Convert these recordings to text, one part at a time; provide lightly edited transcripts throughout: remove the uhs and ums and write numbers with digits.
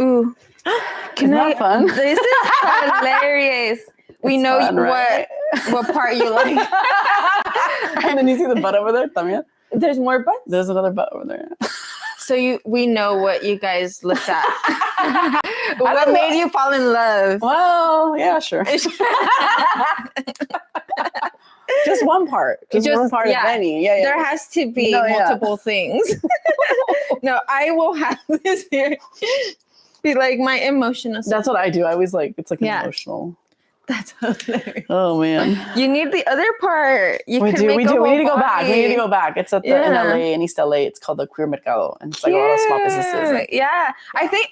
Ooh. Isn't that fun? This is hilarious. We It's know fun, right? what part you like. And then you see the butt over there, también. There's more butts? There's another butt over there. So we know what you guys looked at. What made you fall in love? Well, yeah, sure. Just one part. Just one part of many. Yeah. There has to be multiple things. No, I will have this here. Be like my emotional support. That's what I do. I always it's like emotional. That's hilarious. Oh man. You need the other part. We need to go back. We need to go back. It's at in LA, in East LA. It's called the Queer Mercado. And it's like a lot of small businesses. Yeah. I think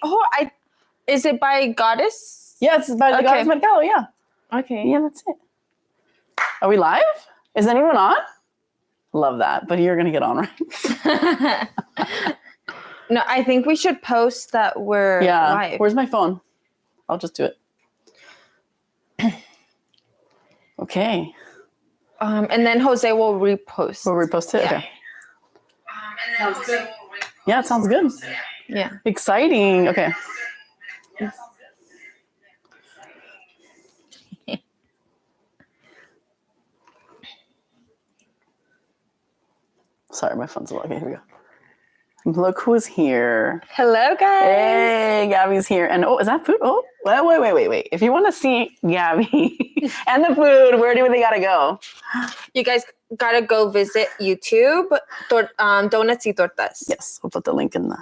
is it by Goddess? Yeah, it's by the Goddess Mercado, yeah. Okay. Yeah, that's it. Are we live? Is anyone on? Love that. But you're gonna get on, right? No, I think we should post that we're live. Where's my phone? I'll just do it. Okay. And then Jose will repost. We'll repost it? Yeah. Okay. Sounds good. Yeah, it sounds good. Yeah. Exciting. Okay. Sorry, my phone's low. Okay, here we go. Look who's here. Hello, guys. Hey, Gabby's here. And is that food? Oh, wait. If you want to see Gaby and the food, where do they got to go? You guys got to go visit YouTube, Donuts y Tortas. Yes, we'll put the link in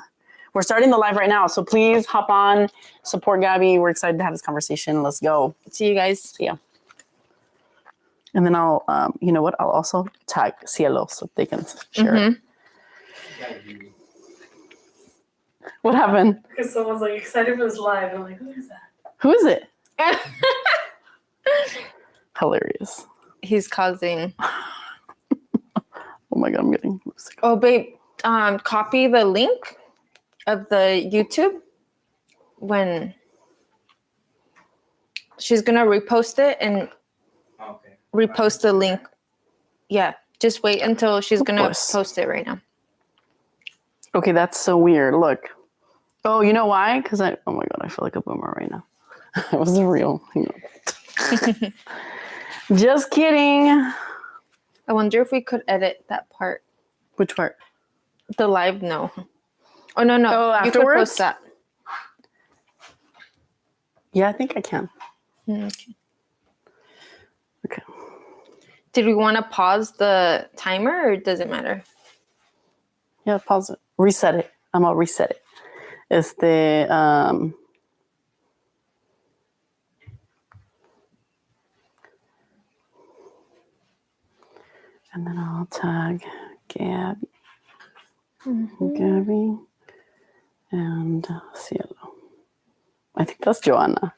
We're starting the live right now, so please hop on, support Gaby. We're excited to have this conversation. Let's go. See you guys. See ya. And then I'll, you know what? I'll also tag Cielo so they can share it. What happened? Because someone's like excited for this live. And I'm like, who is that? Who is it? Hilarious. He's causing. Oh my God, I'm getting sick. Oh, babe, copy the link of the YouTube when she's going to repost it and repost the link. Yeah, just wait until she's going to post it right now. Okay, that's so weird. Look. Oh, you know why? Because oh my God, I feel like a boomer right now. It wasn't real. Hang on. Just kidding. I wonder if we could edit that part. Which part? The live, no. Oh, no. Oh, you afterwards? could post that. Yeah, I think I can. Okay. Did we want to pause the timer or does it matter? Yeah, pause it. Reset it. I'm going to reset it. It's the... And then I'll tag Gaby. Gaby and Cielo. I think that's Joanna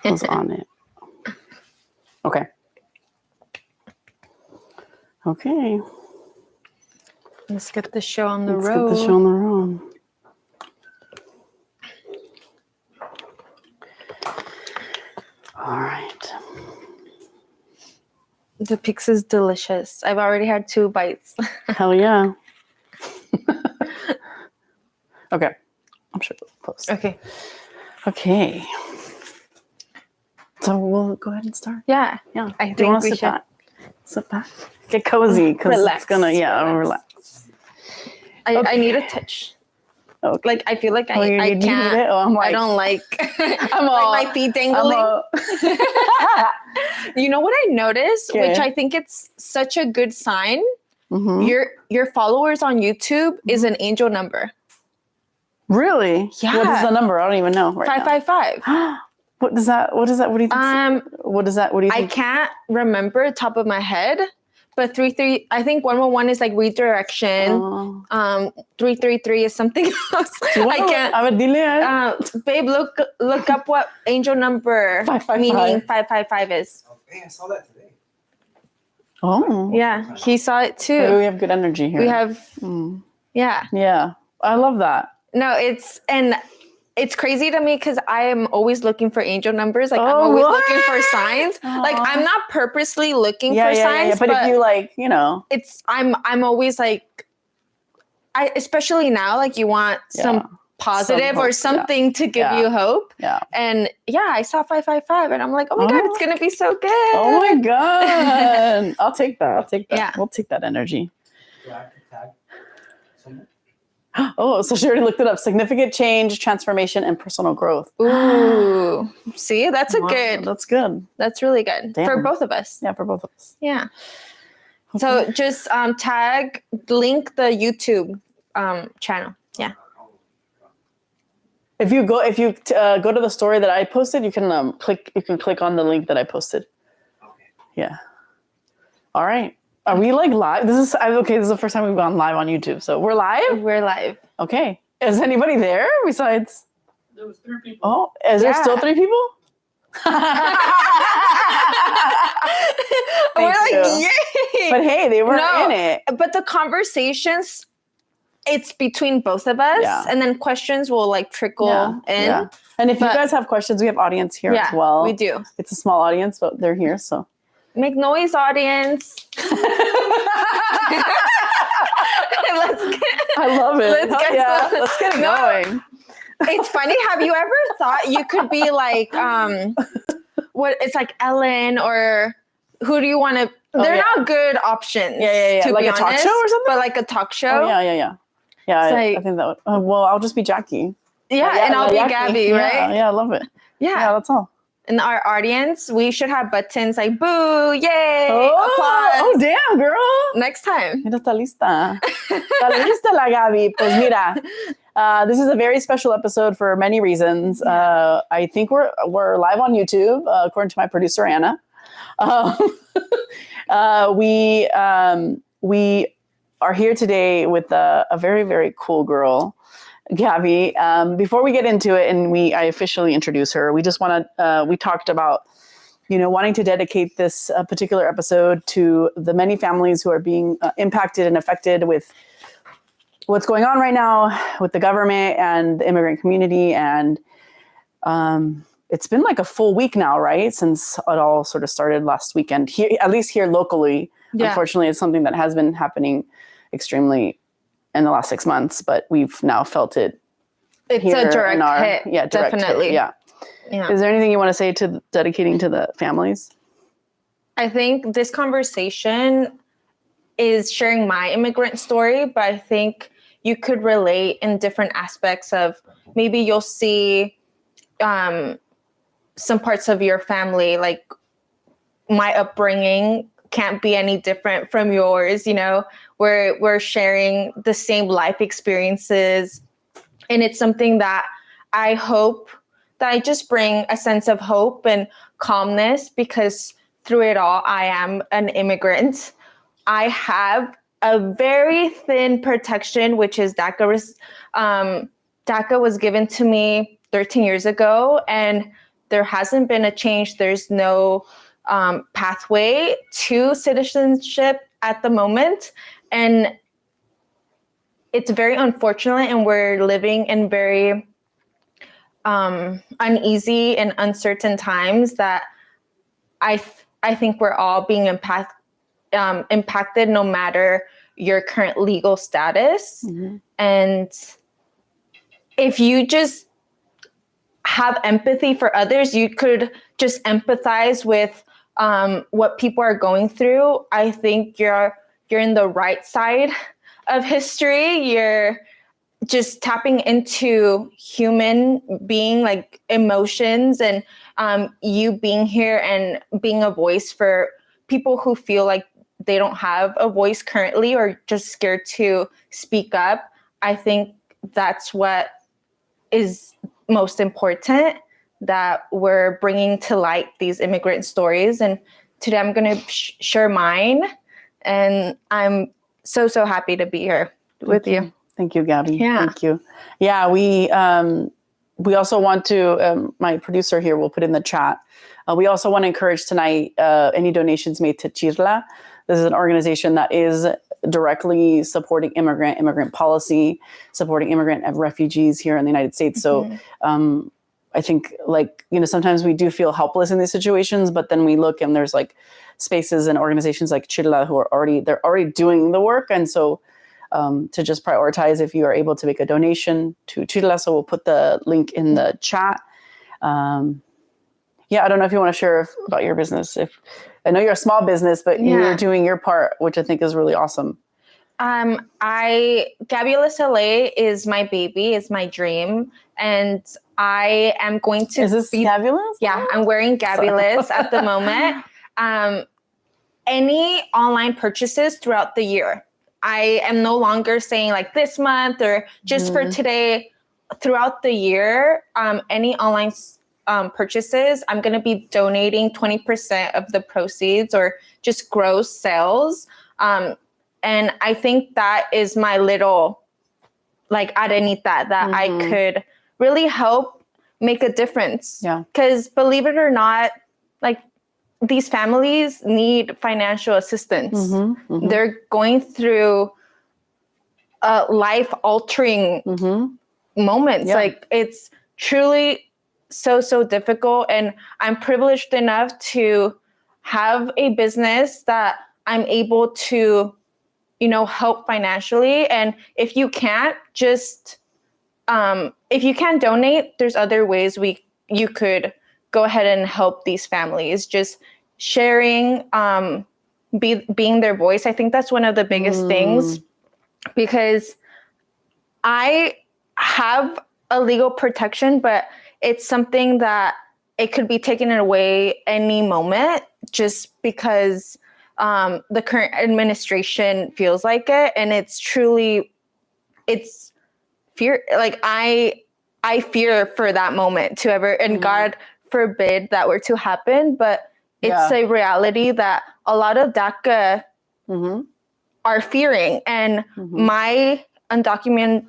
who's on it. Okay. Okay. Let's get the show on the road. Let's get the show on the road. All right. The pizza's delicious. I've already had 2 bites. Hell yeah. Okay. I'm sure we'll post. Okay. So we'll go ahead and start. Yeah. I think we should. Sit back. Get cozy because it's gonna relax. I need a touch. Okay. Like I feel like I can't. Need it? Oh, I'm like, I don't like. I'm all, like my feet dangling. You know what I noticed, which I think it's such a good sign. Mm-hmm. Your followers on YouTube is an angel number. Really? Yeah. What is the number? I don't even know. 555. What is that? What do you think? What is that? What do you think? I can't remember top of my head, but 33. I think 111 is like redirection. 333 is something else. I can't. Babe, look up what angel number 555. meaning 555 is. Okay, I saw that today. Oh. Yeah, he saw it too. Maybe we have good energy here. We have. Yeah. Yeah, I love that. No, it's crazy to me because I am always looking for angel numbers. Like I'm always looking for signs. Like I'm not purposely looking for signs. Yeah. But if you it's I'm always like, especially now, like you want some positive or something to give you hope. Yeah. And I saw 555 and I'm like, oh my God, it's going to be so good. Oh my God. I'll take that. Yeah. We'll take that energy. Do I have to tag someone? Oh, so she already looked it up. Significant change, transformation, and personal growth. Ooh. See, that's That's good. That's really good. Damn. For both of us. Yeah, for both of us. Yeah. So just link the YouTube channel. Yeah. If you go to the story that I posted, you can click on the link that I posted. Okay. Yeah. All right. Are we like live? This is the first time we've gone live on YouTube. So we're live? We're live. Okay. Is anybody there besides? There was 3 people. Oh, is there still 3 people? We're like, you. yay! But hey, they were in it. But the conversations, it's between both of us, and then questions will like trickle in. Yeah. And if you guys have questions, we have audience here as well. We do. It's a small audience, but they're here, so. Make noise, audience. I love it. Let's get it going. It's funny. Have you ever thought you could be like, it's like Ellen or who do you want to? They're not good options. Yeah. To like be a talk honest, show or something. But like a talk show. Oh, yeah. Yeah, I think that would. Well, I'll just be Jackie. Yeah, and I'll be Gaby, right? Yeah, I love it. Yeah, that's all. In our audience, we should have buttons like boo, yay, applause. Oh, damn, girl. Next time. Mira, está lista. Está lista la Gaby. Pues mira, this is a very special episode for many reasons. I think we're live on YouTube, according to my producer, Anna. We are here today with a very, very cool girl, Gaby. Before we get into it and I officially introduce her, we just want to, we talked about, wanting to dedicate this particular episode to the many families who are being impacted and affected with what's going on right now with the government and the immigrant community. And it's been like a full week now, right? Since it all sort of started last weekend, here, at least here locally. Yeah. Unfortunately, it's something that has been happening extremely in the last 6 months, but we've now felt it. It's a direct hit. Yeah, definitely. Yeah. Is there anything you want to say to dedicating to the families? I think this conversation is sharing my immigrant story, but I think you could relate in different aspects of maybe you'll see some parts of your family, like my upbringing can't be any different from yours, we're sharing the same life experiences. And it's something that I hope that I just bring a sense of hope and calmness, because through it all, I am an immigrant. I have a very thin protection, which is DACA. DACA was given to me 13 years ago, and there hasn't been a change. There's no pathway to citizenship at the moment. And it's very unfortunate, and we're living in very uneasy and uncertain times that I think we're all being impacted no matter your current legal status. Mm-hmm. And if you just have empathy for others, you could just empathize with what people are going through. I think you're in the right side of history. You're just tapping into human being, like emotions, and you being here and being a voice for people who feel like they don't have a voice currently or just scared to speak up. I think that's what is most important, that we're bringing to light these immigrant stories. And today I'm going to share mine, and I'm so happy to be here with you. Thank you, Gaby. Yeah. Thank you. Yeah, we also want to, my producer here will put in the chat. We also want to encourage tonight any donations made to CHIRLA. This is an organization that is directly supporting immigrant policy, supporting immigrant and refugees here in the United States. So I think, sometimes we do feel helpless in these situations, but then we look and there's like spaces and organizations like CHIRLA who are already doing the work. And so to just prioritize if you are able to make a donation to GabulousLA. We'll put the link in the chat. I don't know if you want to share about your business. If I know you're a small business, but you're doing your part, which I think is really awesome. GabulousLA is my baby, is my dream. And I am going to Is this Gabulous? Yeah, I'm wearing Gabulous at the moment. Any online purchases throughout the year. I am no longer saying like this month or just for today. Throughout the year, any online purchases, I'm going to be donating 20% of the proceeds or just gross sales. And I think that is my little like arenita that I could really help make a difference. Yeah. Because believe it or not, like these families need financial assistance. They're going through life-altering moments. Yeah. Like it's truly so difficult. And I'm privileged enough to have a business that I'm able to, help financially. And if you can't just, if you can't donate, there's other ways you could go ahead and help these families. Just sharing, being their voice. I think that's one of the biggest things, because I have a legal protection, but it's something that it could be taken away any moment just because the current administration feels like it. And it's truly, it's fear. Like I fear for that moment to ever, and God forbid that were to happen, but it's a reality that a lot of DACA are fearing. And my undocumented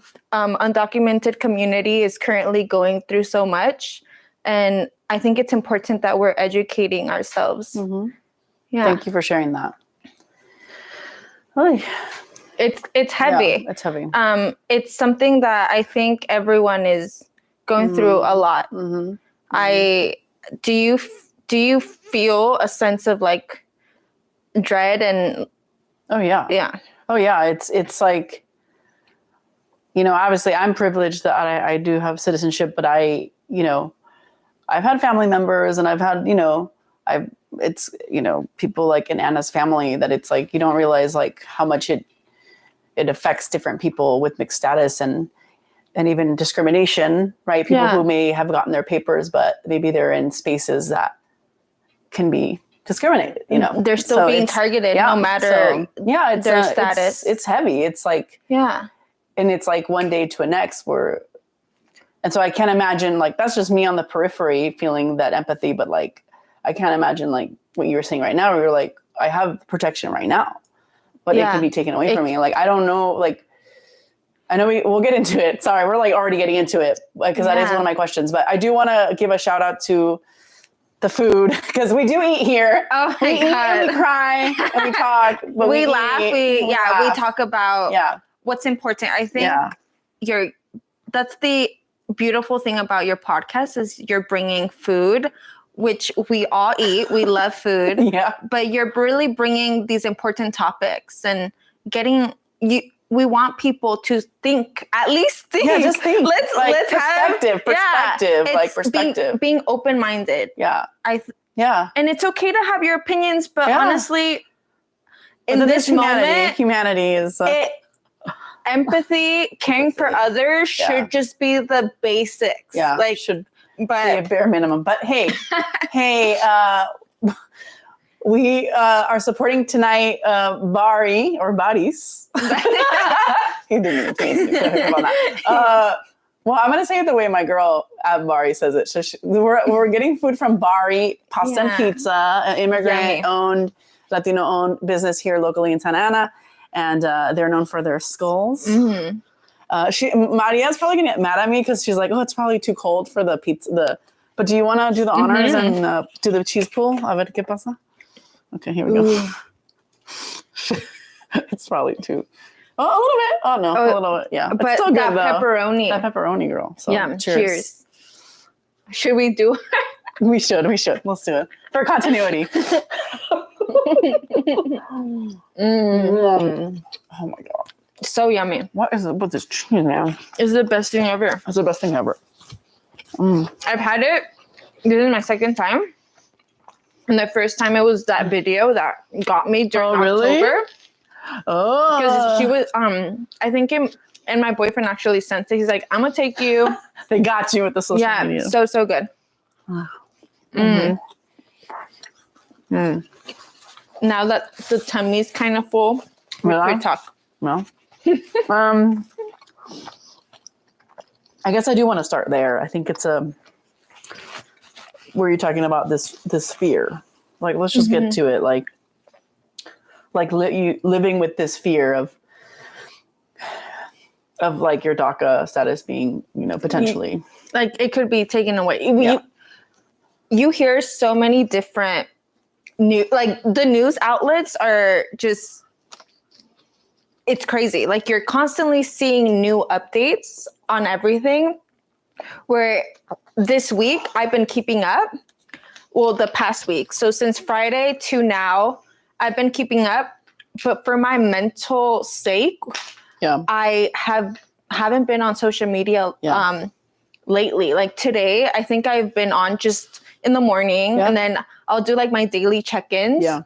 community is currently going through so much. And I think it's important that we're educating ourselves. Yeah. Thank you for sharing that. Oh. It's heavy. Yeah, it's heavy. It's something that I think everyone is going through a lot. Do you feel a sense of like dread and? Oh yeah. Yeah. Oh yeah. It's like, obviously I'm privileged that I do have citizenship, but I've had family members and I've had, people like in Anna's family that it's like, you don't realize like how much it affects different people with mixed status and even discrimination, right? People who may have gotten their papers, but maybe they're in spaces that can be discriminated, They're still being targeted no matter their status. It's heavy. It's like, and it's like one day to the next and so I can't imagine, like, that's just me on the periphery feeling that empathy, but like, I can't imagine like what you were saying right now, where you're like, I have protection right now, but it can be taken away from me. Like, I don't know, like, I know we'll get into it. Sorry, we're like already getting into it because that is one of my questions, but I do want to give a shout out to the food, because we do eat here. Oh my God. Eat and we cry and we talk. But we laugh. We talk about what's important. I think that's the beautiful thing about your podcast is you're bringing food, which we all eat. We love food. But you're really bringing these important topics and getting you. We want people to think, at least think. Yeah, just think. Let's have perspective. Being open-minded. Yeah. And it's okay to have your opinions, but honestly, in this moment, humanity is empathy, caring for others should just be the basics. Yeah, like should be a bare minimum. But hey, we are supporting tonight Bari or Baris. He didn't even about that. Well, I'm going to say it the way my girl at Bari says it. So we're getting food from Bari Pasta and Pizza, an immigrant-owned, Latino-owned business here locally in Santa Ana. And they're known for their skulls. Maria's probably going to get mad at me because she's like, oh, it's probably too cold for the pizza. But do you want to do the honors and do the cheese pool? A ver qué pasa? Okay, here we go. It's probably too. Oh, a little bit. Oh, no, a little bit. Yeah. But it's still good, that pepperoni. That pepperoni, girl. So, cheers. Should we do We should. Let's do it. For continuity. Oh, my God. So yummy. What is it with this cheese, man? It's the best thing ever. It's the best thing ever. I've had it. This is my second time. And the first time it was that video that got me during October. Oh. Because she was, I think, and my boyfriend actually sent it. He's like, I'm going to take you. They got you with the social media. Yeah, so good. Now that the tummy's kind of full, we could talk. No. I guess I do want to start there. I think it's where you're talking about this fear. Like, let's just get to it. Like you living with this fear of like your DACA status being, potentially like it could be taken away. You hear so many different the news outlets are just, it's crazy. Like you're constantly seeing new updates on everything. Where this week I've been keeping up. Well, the past week. So since Friday to now, I've been keeping up. But for my mental sake, I haven't been on social media lately. Like today, I think I've been on just in the morning, and then I'll do like my daily check-ins. Yeah.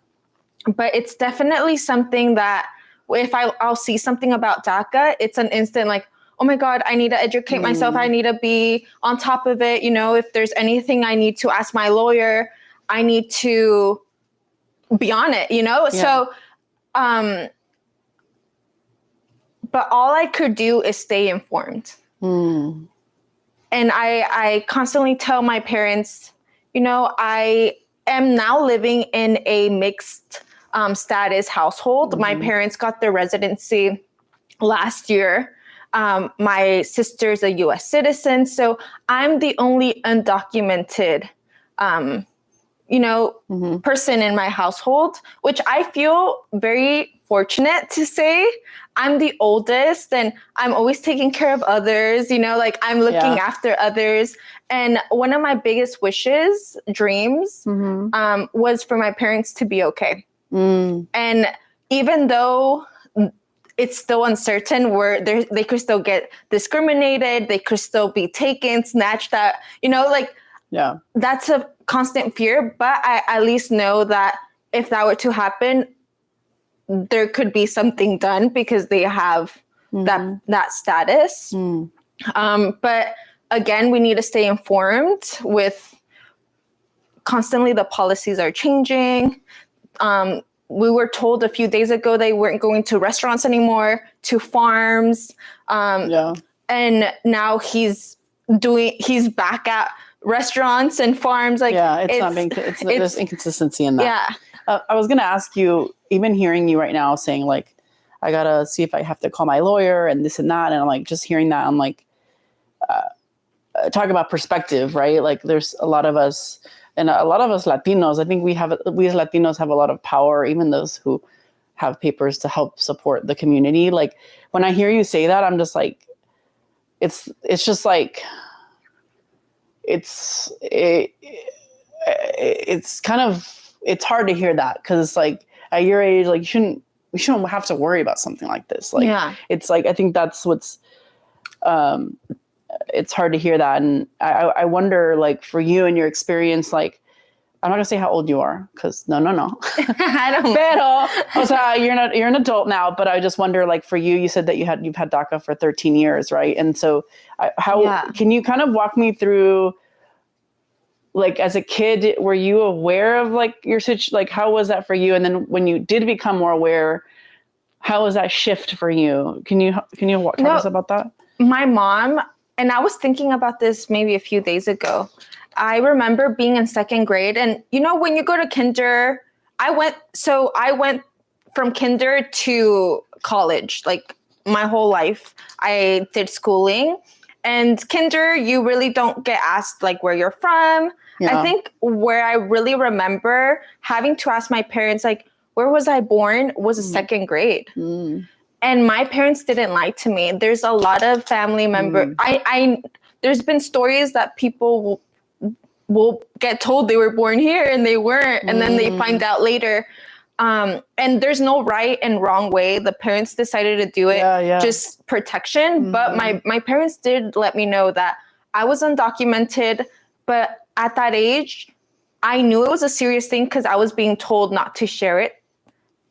But it's definitely something that if I'll see something about DACA, it's an instant like, oh my God, I need to educate myself. I need to be on top of it. If there's anything I need to ask my lawyer, I need to be on it, So, but all I could do is stay informed. And I constantly tell my parents, I am now living in a mixed status household. My parents got their residency last year. My sister's a U.S. citizen, so I'm the only undocumented, person in my household, which I feel very fortunate to say. I'm the oldest, and I'm always taking care of others. Like I'm looking after others. And one of my biggest dreams, was for my parents to be okay. And even though it's still uncertain where they could still get discriminated, they could still be taken, snatched up, that's a constant fear. But I at least know that if that were to happen, there could be something done because they have that status. But again, we need to stay informed with constantly the policies are changing. We were told a few days ago they weren't going to restaurants anymore, to farms. And now he's back at restaurants and farms. Like, there's inconsistency in that. Yeah. I was going to ask you, even hearing you right now saying like, I got to see if I have to call my lawyer and this and that. And I'm like, just hearing that, I'm like, talk about perspective, right? Like there's a lot of us, and a lot of us Latinos, I think we as Latinos have a lot of power, even those who have papers to help support the community. Like when I hear you say that, I'm just like, it's just like, it's kind of, it's hard to hear that. Cause it's like at your age, like we shouldn't have to worry about something like this. Like, it's like, I think that's what's, it's hard to hear that. And I wonder, like, for you and your experience, like, I'm not gonna say how old you are, because no. I don't. Pero, o sea, you're an adult now, but I just wonder, like, for you, you said that you've had DACA for 13 years, right? And so, can you kind of walk me through, like, as a kid, were you aware of like your situation? Like, how was that for you? And then when you did become more aware, how was that shift for you? Can you talk to us about that? My mom, and I was thinking about this maybe a few days ago. I remember being in second grade, and when you go to kinder, I went from kinder to college, like my whole life. I did schooling, and kinder, you really don't get asked like where you're from. Yeah. I think where I really remember having to ask my parents, like, where was I born, was a second grade. And my parents didn't lie to me. There's a lot of family members. There's been stories that people will get told they were born here and they weren't. And then they find out later. And there's no right and wrong way. The parents decided to do it, just protection. But my parents did let me know that I was undocumented, but at that age, I knew it was a serious thing because I was being told not to share it.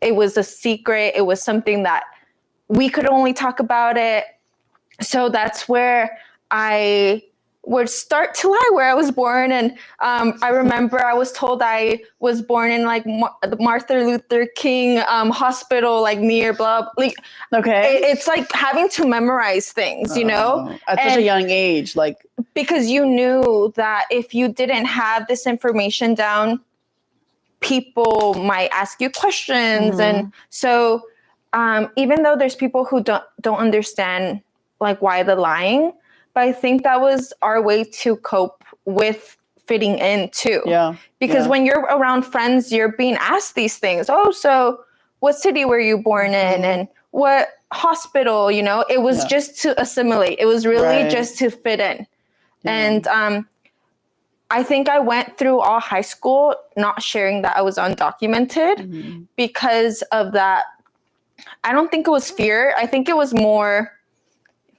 It was a secret. It was something that we could only talk about it. So that's where I would start to lie where I was born. And I remember I was told I was born in like the Martin Luther King hospital, like near blah. Like, it's like having to memorize things, you know? At such a young age, like. Because you knew that if you didn't have this information down, people might ask you questions. And so even though there's people who don't understand like why the lying, but I think that was our way to cope with fitting in too. Yeah. Because when you're around friends, you're being asked these things. Oh, so what city were you born in? And what hospital, you know? It was just to assimilate. It was really just to fit in. And I think I went through all high school not sharing that I was undocumented because of that. I don't think it was fear. I think it was more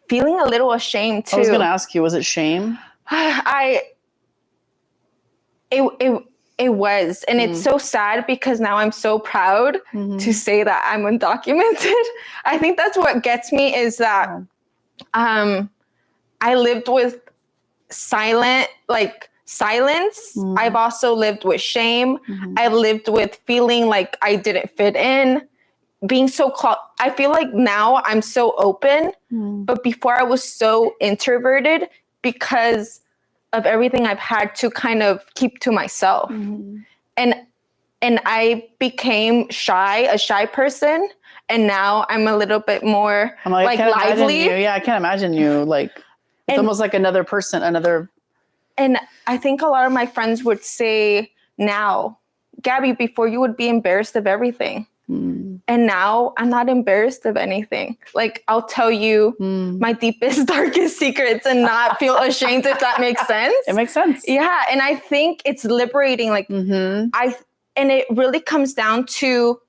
feeling a little ashamed too. I was going to ask you, was it shame? It was. And it's so sad because now I'm so proud to say that I'm undocumented. I think that's what gets me is that I lived with silence. I've also lived with shame. I've lived with feeling like I didn't fit in, being so I feel like now I'm so open, but before I was so introverted because of everything I've had to kind of keep to myself. And I became a shy person. And now I'm a little bit more like lively. I can't imagine you like, it's almost like another person, And I think a lot of my friends would say now, Gaby, before you would be embarrassed of everything. And now I'm not embarrassed of anything. Like I'll tell you my deepest, darkest secrets and not feel ashamed, if that makes sense. It makes sense. Yeah. And I think it's liberating. Like and it really comes down to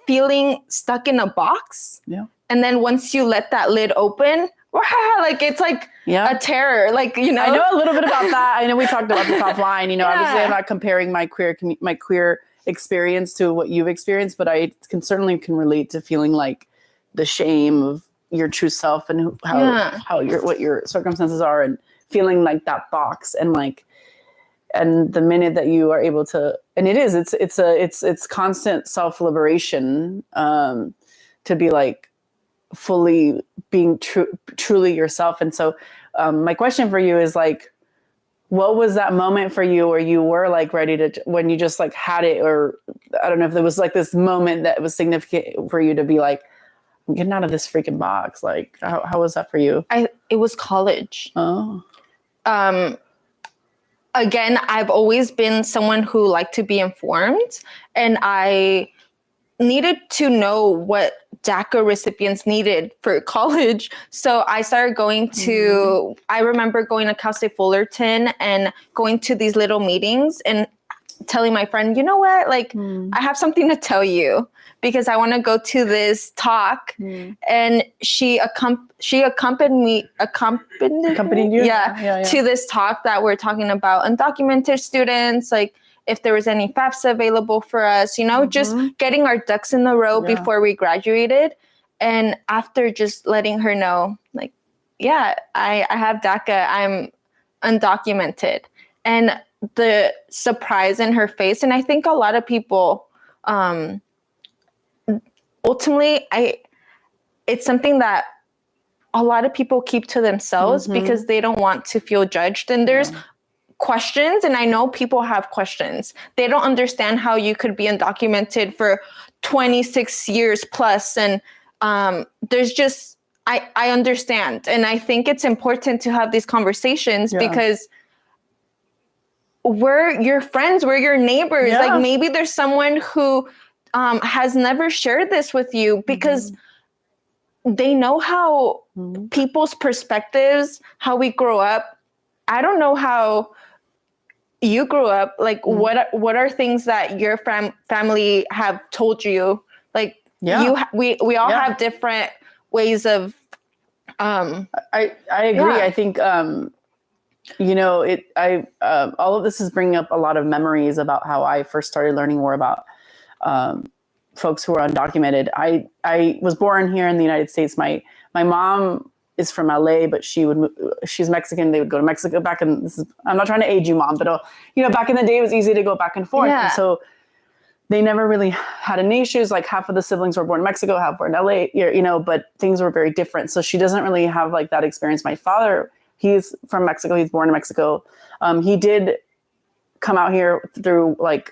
feeling stuck in a box. Yeah. And then once you let that lid open, like it's like a terror, like, you know. I know a little bit about that. I know we talked about this offline. You know, obviously I'm not comparing my queer experience to what you've experienced, but I certainly can relate to feeling like the shame of your true self and what your circumstances are, and feeling like that box, and the minute that you are able to, and it's constant self-liberation to be like fully being truly yourself. And so my question for you is like, what was that moment for you where you were like ready to, when you just like had it, or I don't know if there was like this moment that was significant for you to be like, I'm getting out of this freaking box. Like, how was that for you? It was college. Oh. Again, I've always been someone who liked to be informed, and I needed to know what DACA recipients needed for college. So I started going to, I remember going to Cal State Fullerton and going to these little meetings and telling my friend, you know what, like I have something to tell you because I want to go to this talk. And she accompanied me to this talk that we're talking about undocumented students, like if there was any FAFSA available for us, you know, just getting our ducks in the row before we graduated. And after just letting her know, like, I have DACA, I'm undocumented. And the surprise in her face, and I think a lot of people, ultimately, it's something that a lot of people keep to themselves because they don't want to feel judged. And there's questions, and I know people have questions. They don't understand how you could be undocumented for 26 years plus. And there's just, I understand. And I think it's important to have these conversations because we're your friends, we're your neighbors. Like maybe there's someone who has never shared this with you because they know how people's perspectives, how we grow up. I don't know how you grew up, like what are things that your family have told you? Like we all have different ways of. I agree. Yeah. I think all of this is bringing up a lot of memories about how I first started learning more about folks who are undocumented. I was born here in the United States. My mom is from LA, but she's Mexican. They would go to Mexico I'm not trying to age you, Mom, but back in the day it was easy to go back and forth. Yeah. And so they never really had any issues. Like half of the siblings were born in Mexico, half were in LA, but things were very different. So she doesn't really have like that experience. My father, he's from Mexico. He's born in Mexico. He did come out here through like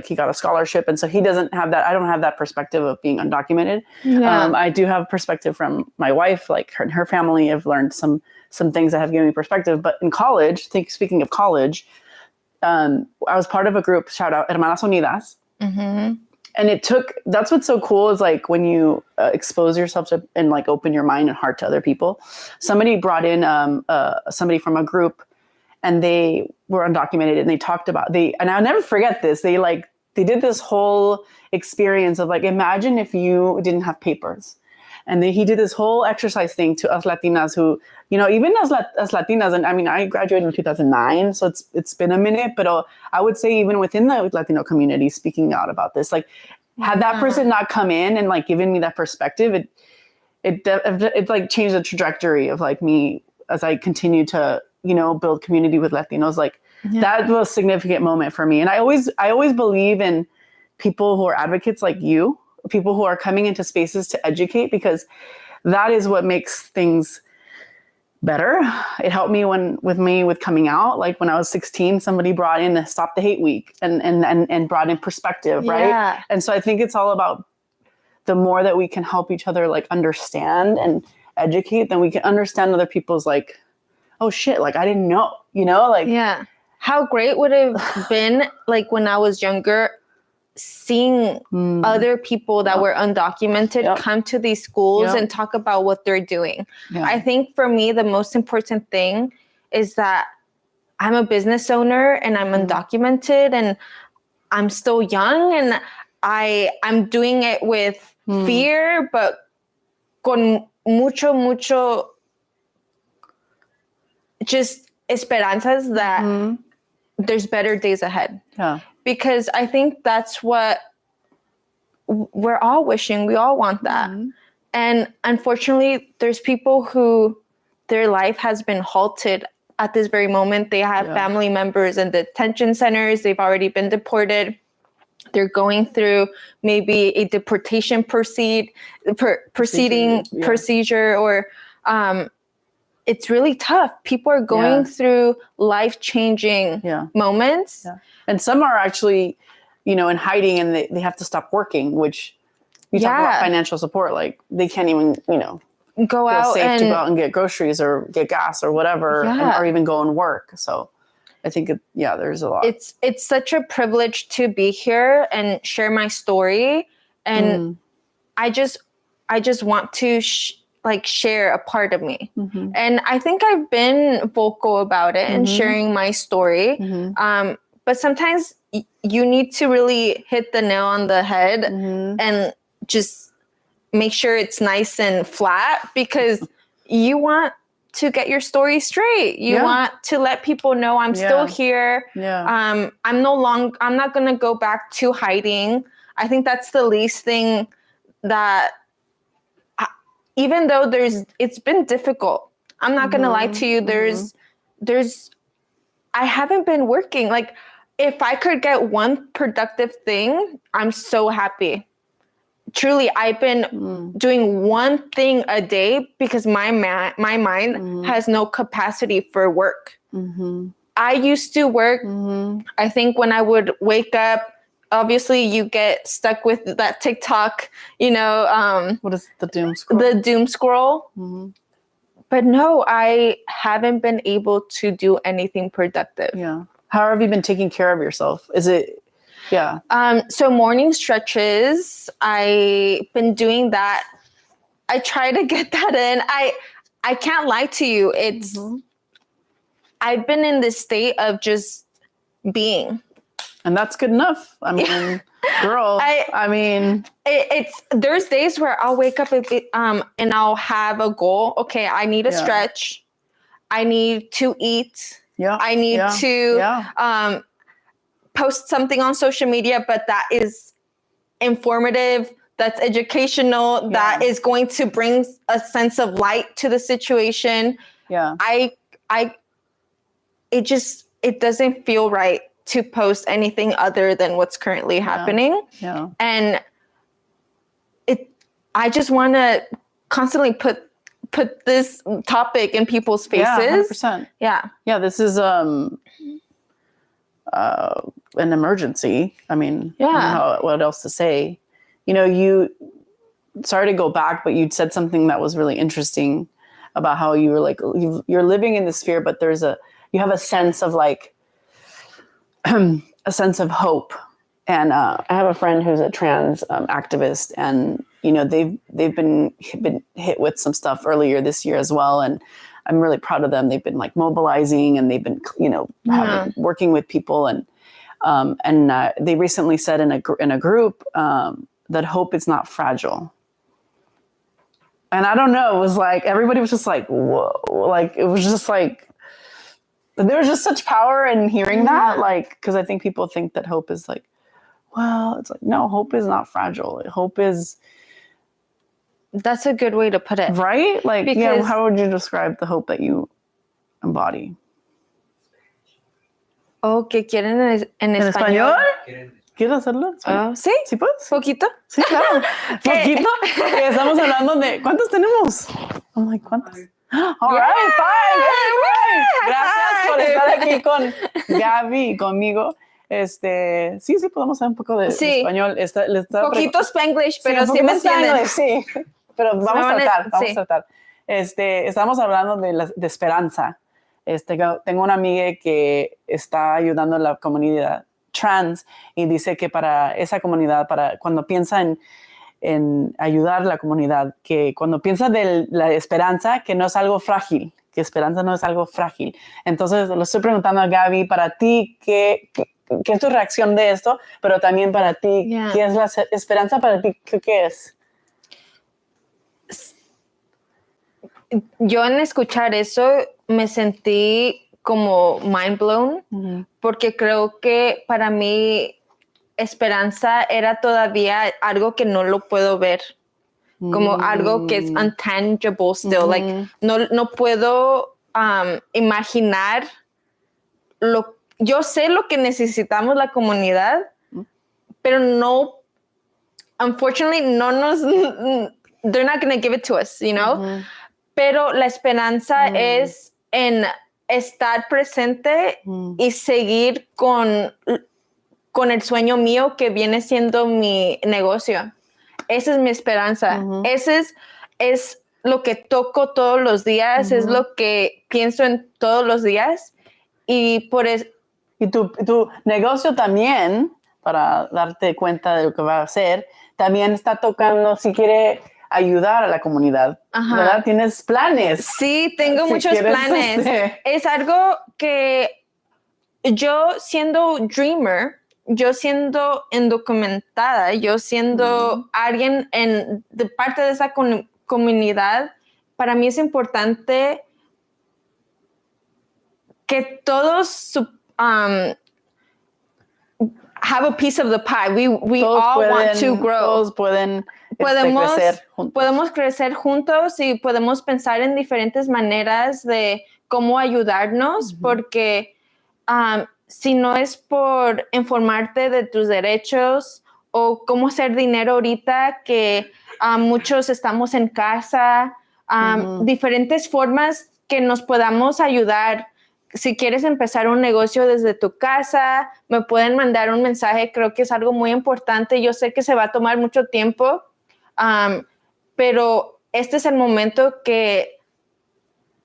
he got a scholarship. And so he doesn't have that. I don't have that perspective of being undocumented. Yeah. I do have perspective from my wife, like her family have learned some things that have given me perspective. But in college, speaking of college, I was part of a group, shout out, Hermanas Unidas. Mm-hmm. And that's what's so cool is like when you expose yourself to and like open your mind and heart to other people. Somebody brought in somebody from a group and they were undocumented and they talked about and I'll never forget this. They did this whole experience of like, imagine if you didn't have papers. And then he did this whole exercise thing to us Latinas who, even as Latinas, and I mean, I graduated in 2009, so it's been a minute, but I would say even within the Latino community, speaking out about this, like had that person not come in and like given me that perspective, it like changed the trajectory of like me as I continue to, build community with Latinos. Like that was a significant moment for me. And I always believe in people who are advocates like you, people who are coming into spaces to educate, because that is what makes things better. It helped me with coming out. Like when I was 16, somebody brought in the Stop the Hate Week and brought in perspective, right? Yeah. And so I think it's all about the more that we can help each other like understand and educate, then we can understand other people's like, oh shit, like I didn't know, like yeah. How great would it have been like when I was younger, seeing other people that were undocumented come to these schools and talk about what they're doing. Yeah. I think for me, the most important thing is that I'm a business owner and I'm undocumented and I'm still young and I'm doing it with fear, but con mucho just esperanzas that there's better days ahead. Yeah. Because I think that's what we're all wishing. We all want that. Mm-hmm. And unfortunately, there's people who their life has been halted at this very moment. They have family members in detention centers. They've already been deported. They're going through maybe a deportation procedure, or it's really tough. People are going through life-changing moments. Yeah. And some are actually, in hiding and they have to stop working, which you talk about financial support. Like they can't even, go out safe to go out and get groceries or get gas or whatever, or even go and work. So I think, there's a lot. It's such a privilege to be here and share my story. And I just want to share a part of me. Mm-hmm. And I think I've been vocal about it and sharing my story. Mm-hmm. But sometimes you need to really hit the nail on the head and just make sure it's nice and flat, because you want to get your story straight. You want to let people know I'm still here. Yeah. I'm not going to go back to hiding. I think that's the least thing that, even though it's been difficult, I'm not going to lie to you. I haven't been working. Like, if I could get one productive thing, I'm so happy. Truly, I've been doing one thing a day because my mind has no capacity for work. Mm-hmm. I used to work, I think when I would wake up, obviously you get stuck with that TikTok, what is the doom scroll? The doom scroll. Mm-hmm. But no, I haven't been able to do anything productive. Yeah. How have you been taking care of yourself? Is it, so morning stretches, I've been doing that. I try to get that in. I can't lie to you. I've been in this state of just being. And that's good enough. I mean, girl, there's days where I'll wake up and I'll have a goal. Okay, I need to stretch. I need to eat. Yeah. I need to post something on social media, but that is informative, that's educational, that is going to bring a sense of light to the situation. Yeah. It doesn't feel right to post anything other than what's currently happening. Yeah. And I just want to constantly put this topic in people's faces. 100%. Yeah. Yeah, this is an emergency. I mean, I don't know what else to say. You know, sorry to go back, but you said something that was really interesting about how you were like, you're living in this fear, but you have a sense of like, a sense of hope. And I have a friend who's a trans activist, and you know they've been hit with some stuff earlier this year as well, and I'm really proud of them. They've been like mobilizing, and they've been working with people, and they recently said in a group that hope is not fragile. And I don't know, it was like everybody was just like, whoa, like it was just like. There was just such power in hearing that, like, because I think people think that hope is like, well, it's like, no, hope is not fragile. Hope is. That's a good way to put it. Right? Like, how would you describe the hope that you embody? Oh, ¿qué quieren en español? ¿Quieres hacerlo? ¿Sí? ¿Sí puedes? ¿Poquito? Sí, claro. ¿Poquito? Estamos hablando de... ¿Cuántos tenemos? I'm like, ¿cuántos? All right, 5. Gracias por estar aquí con Gaby y conmigo. Sí, podemos hacer un poco de español. Poquito Spanglish, pero sí me entienden. Sí, pero vamos a tratar. Estamos hablando de esperanza. Tengo una amiga que está ayudando a la comunidad trans y dice que para esa comunidad, cuando piensa en ayudar a la comunidad, que cuando piensa de la esperanza, que no es algo frágil, que esperanza no es algo frágil. Entonces, lo estoy preguntando a Gaby, para ti, ¿qué es tu reacción de esto? Pero también para ti, ¿qué es la esperanza para ti? ¿Qué es? Yo en escuchar eso me sentí como mind blown, porque creo que para mí esperanza era todavía algo que no lo puedo ver, como algo que es intangible still, like no puedo imaginar yo sé lo que necesitamos la comunidad, pero no, unfortunately, they're not going to give it to us, you know? Pero la esperanza es en estar presente y seguir con el sueño mío que viene siendo mi negocio. Esa es mi esperanza. Ese es lo que toco todos los días, es lo que pienso en todos los días. Y por eso... Y tu negocio también, para darte cuenta de lo que va a hacer, también está tocando, si quiere ayudar a la comunidad, ¿verdad? ¿Tienes planes? Sí, tengo muchos planes. Es algo que yo siendo dreamer, yo siendo indocumentada, yo siendo alguien de parte de esa comunidad, para mí es importante que todos have a piece of the pie. We all want to grow. Todos pueden crecer juntos. Podemos crecer juntos y podemos pensar en diferentes maneras de cómo ayudarnos, porque si no es por informarte de tus derechos o cómo hacer dinero ahorita, que muchos estamos en casa, diferentes formas que nos podamos ayudar. Si quieres empezar un negocio desde tu casa, me pueden mandar un mensaje. Creo que es algo muy importante. Yo sé que se va a tomar mucho tiempo, pero este es el momento que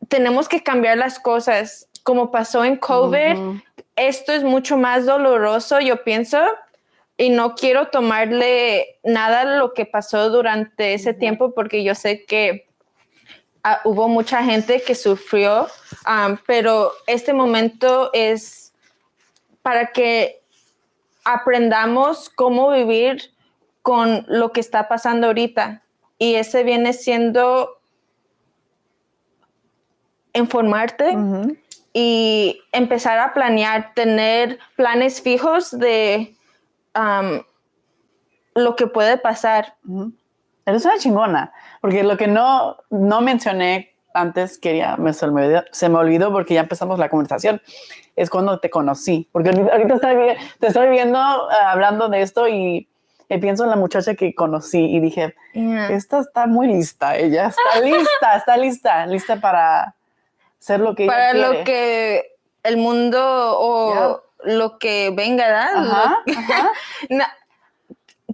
tenemos que cambiar las cosas. Como pasó en COVID, esto es mucho más doloroso, yo pienso, y no quiero tomarle nada a lo que pasó durante ese tiempo, porque yo sé que hubo mucha gente que sufrió, pero este momento es para que aprendamos cómo vivir con lo que está pasando ahorita. Y ese viene siendo informarte y empezar a planear, tener planes fijos de lo que puede pasar. Eres una chingona, porque lo que no mencioné antes, se me olvidó porque ya empezamos la conversación, es cuando te conocí, porque ahorita te estoy viendo hablando de esto y pienso en la muchacha que conocí y dije, esta está muy lista, ella está lista para hacer lo que ella quiere. Para lo que el mundo o lo que venga, ¿verdad?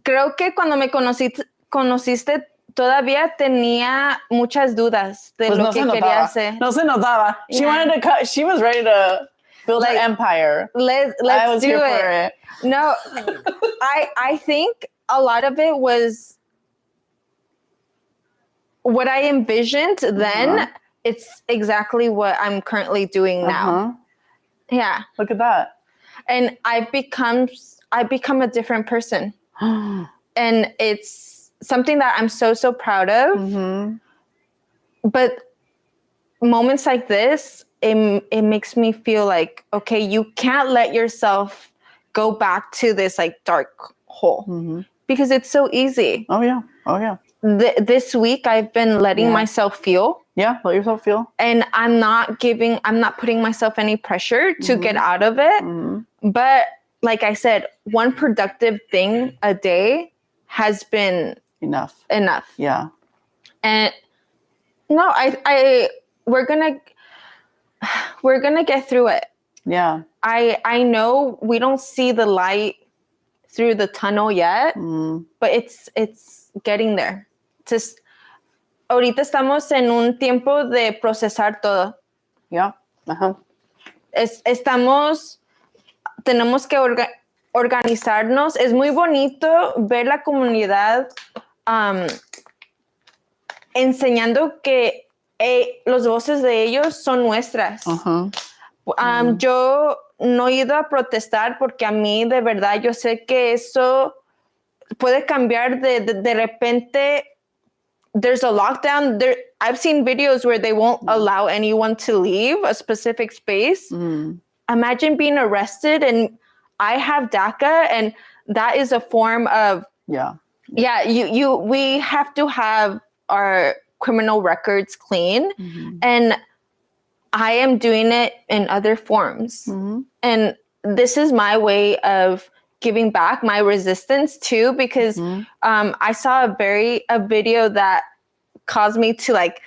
Creo que cuando me conociste todavía tenía muchas dudas de lo que quería hacer. No se notaba. She was ready to build an empire. Let's do it. No, I think a lot of it was what I envisioned then. It's exactly what I'm currently doing now. Yeah. Look at that. And I've become a different person. And it's something that I'm so proud of. But moments like this, it makes me feel like, okay, you can't let yourself go back to this like dark hole because it's so easy. Oh yeah. This week I've been letting myself feel. Yeah, let yourself feel. And I'm not putting myself any pressure to get out of it. But like I said, one productive thing a day has been enough. Yeah. And no, we're gonna get through it. Yeah. I know we don't see the light through the tunnel yet, but it's getting there. Just ahorita estamos en un tiempo de procesar todo. Yeah. Tenemos que organizarnos. Es muy bonito ver la comunidad enseñando que los voces de ellos son nuestras. Yo no he ido a protestar porque a mí de verdad yo sé que eso puede cambiar de repente. There's a lockdown. I've seen videos where they won't allow anyone to leave a specific space. Imagine being arrested, and I have DACA, and that is a form of we have to have our criminal records clean, and I am doing it in other forms, and this is my way of giving back my resistance too, because I saw a video that caused me to like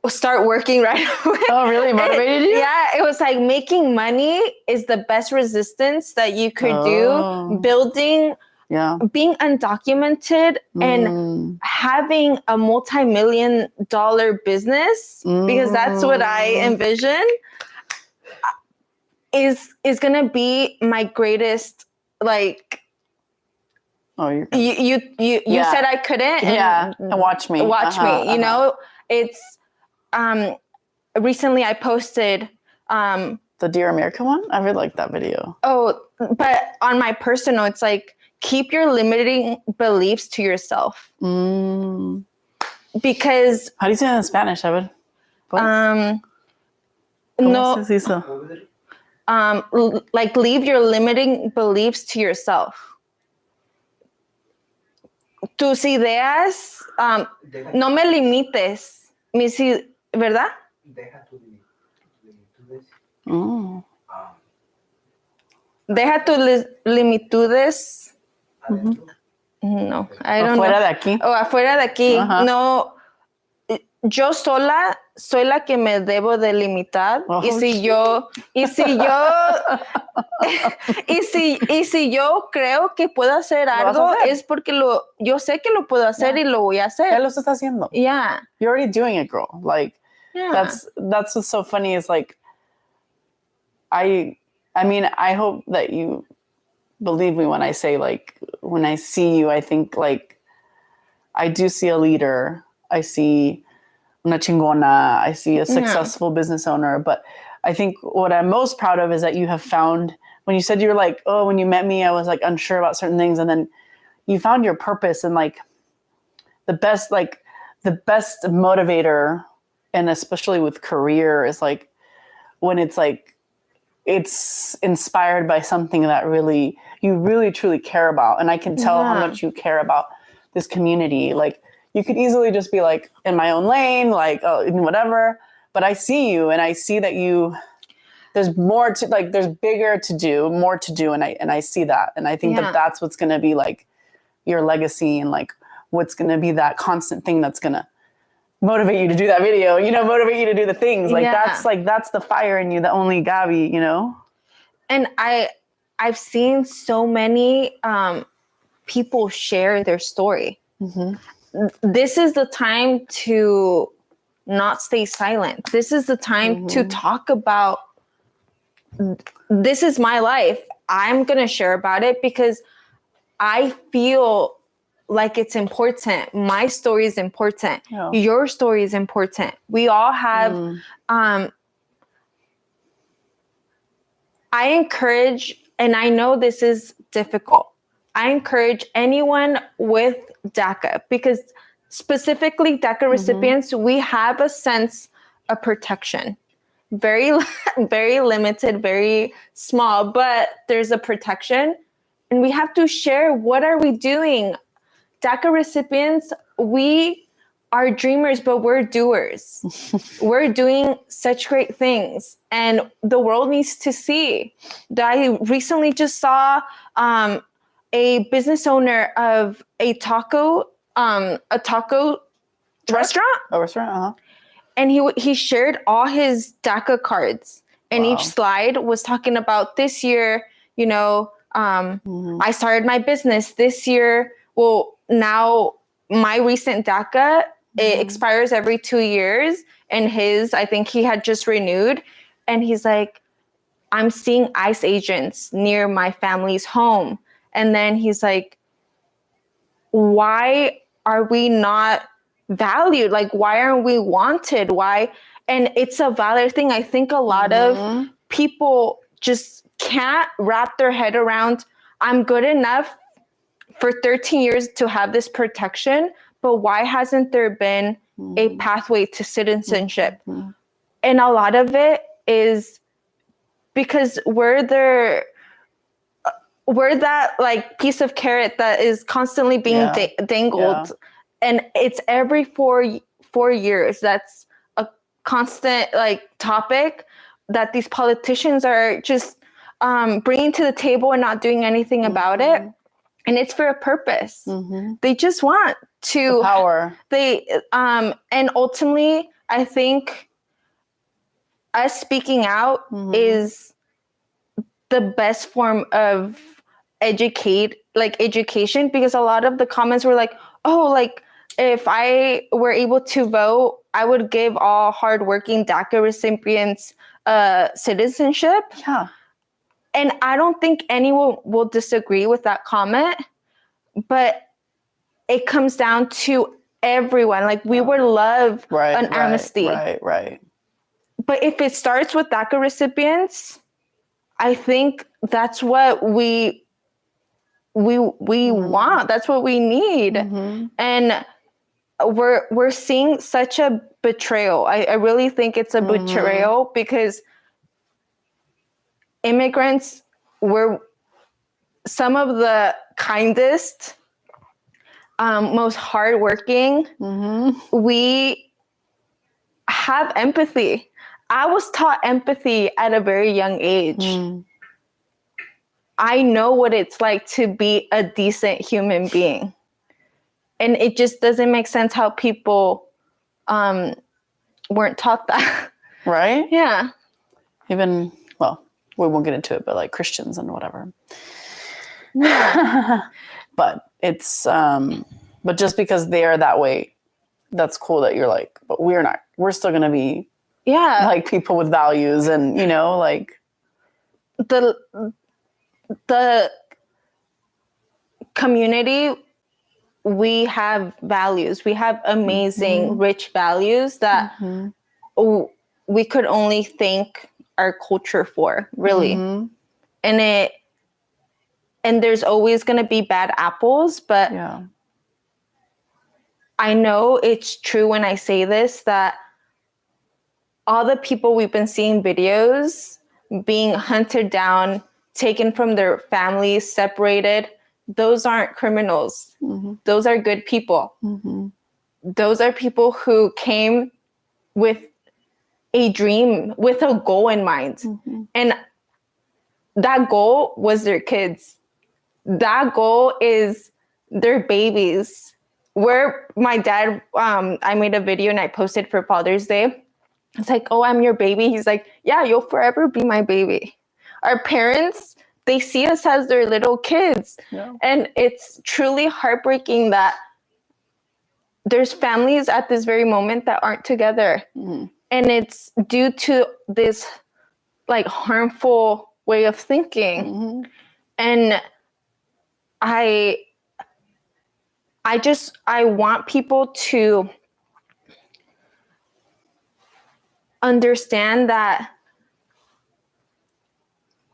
start working right away. Oh, really? Motivated you? Yeah, it was like making money is the best resistance that you could do. Building, being undocumented and having a multi-million-dollar business, because that's what I envision, is gonna be my greatest, like, you said I couldn't, and watch me, you know. It's recently I posted the Dear America one. I really like that video. Oh, but on my personal, it's like, keep your limiting beliefs to yourself. Because how do you say that in Spanish, Evan? like leave your limiting beliefs to yourself. Tus ideas, no me limites. ¿Verdad? Deja tus limitudes. Deja tus limitudes. No, I don't know. Afuera de aquí. Afuera de aquí. No, yo sola soy la que me debo de limitar. Y si yo creo que puedo hacer algo, es porque yo sé que lo puedo hacer y lo voy a hacer. Ya lo estás haciendo. Yeah. You're already doing it, girl. Like, that's what's so funny is like, I mean, I hope that you believe me when I say, like, when I see you, I think, like, I do see a leader. I see una chingona. I see a successful business owner. But I think what I'm most proud of is that you have found, when you said you were like, oh, when you met me, I was like unsure about certain things. And then you found your purpose, and like the best motivator, and especially with career, is like when it's like, it's inspired by something that you really truly care about. And I can tell how much you care about this community. Like you could easily just be like in my own lane, like, oh, whatever. But I see you, and I see that there's more to, like, there's bigger to do, more to do. And I see that. And I think that that's what's going to be like your legacy, and like what's going to be that constant thing that's going to motivate you to do that video, motivate you to do the things. Like that's the fire in you that only Gaby, And I've seen so many people share their story. Mm-hmm. This is the time to not stay silent. This is the time to talk about, this is my life. I'm going to share about it because I feel like it's important. My story is important. Oh. Your story is important. We all have, I encourage, and I know this is difficult, I encourage anyone with DACA, because specifically DACA recipients, we have a sense of protection. Very, very limited, very small, but there's a protection. And we have to share, what are we doing? DACA recipients, we are dreamers, but we're doers. We're doing such great things, and the world needs to see. I recently just saw a business owner of a taco restaurant. A restaurant, And he shared all his DACA cards, and each slide was talking about this year, I started my business this year. Well, now my recent DACA, it expires every 2 years, and I think he had just renewed. And he's like, I'm seeing ICE agents near my family's home. And then he's like, why are we not valued? Like, why aren't we wanted? Why? And it's a valid thing. I think a lot of people just can't wrap their head around, I'm good enough for 13 years to have this protection, but why hasn't there been a pathway to citizenship? And a lot of it is because we're that like piece of carrot that is constantly being dangled. And it's every 4 years. That's a constant like topic that these politicians are just bringing to the table and not doing anything about it. And it's for a purpose. They just want to the power. And ultimately, I think us speaking out is the best form of education, because a lot of the comments were like, oh, like if I were able to vote, I would give all hardworking DACA recipients citizenship. Yeah. And I don't think anyone will disagree with that comment, but it comes down to everyone. Like we would love an amnesty. Right. But if it starts with DACA recipients, I think that's what we want. That's what we need. And we're seeing such a betrayal. I really think it's a betrayal, because immigrants were some of the kindest, most hardworking. We have empathy. I was taught empathy at a very young age. I know what it's like to be a decent human being. And it just doesn't make sense how people weren't taught that. Right? Yeah. Even, well, we won't get into it, but like Christians and whatever. Yeah. But it's, but just because they are that way, that's cool that you're like, but we're not. We're still going to be like people with values, and, like. The community, we have values. We have amazing, rich values that we could only thank our culture for, really. And there's always going to be bad apples, but I know it's true when I say this, that all the people we've been seeing videos being hunted down, taken from their families, separated, those aren't criminals. Those are good people. Those are people who came with a dream, with a goal in mind. And that goal was their kids. That goal is their babies. Where my dad, I made a video and I posted for Father's Day. It's like, oh, I'm your baby. He's like, yeah, you'll forever be my baby. Our parents, they see us as their little kids. And it's truly heartbreaking that there's families at this very moment that aren't together. And it's due to this like harmful way of thinking. And I want people to understand that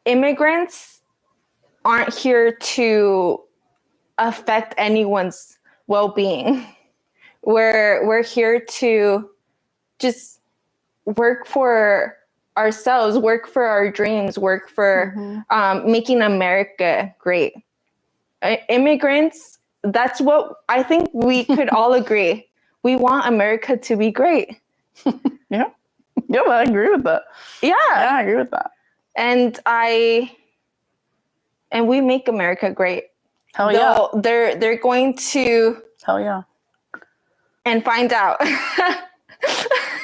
immigrants aren't here to affect anyone's well-being. We're here to just work for ourselves, work for our dreams, work for making America great. Immigrants, that's what I think we could all agree. We want America to be great. Yeah, but I agree with that. Yeah, I agree with that. And we make America great. Hell yeah. They're going to and find out.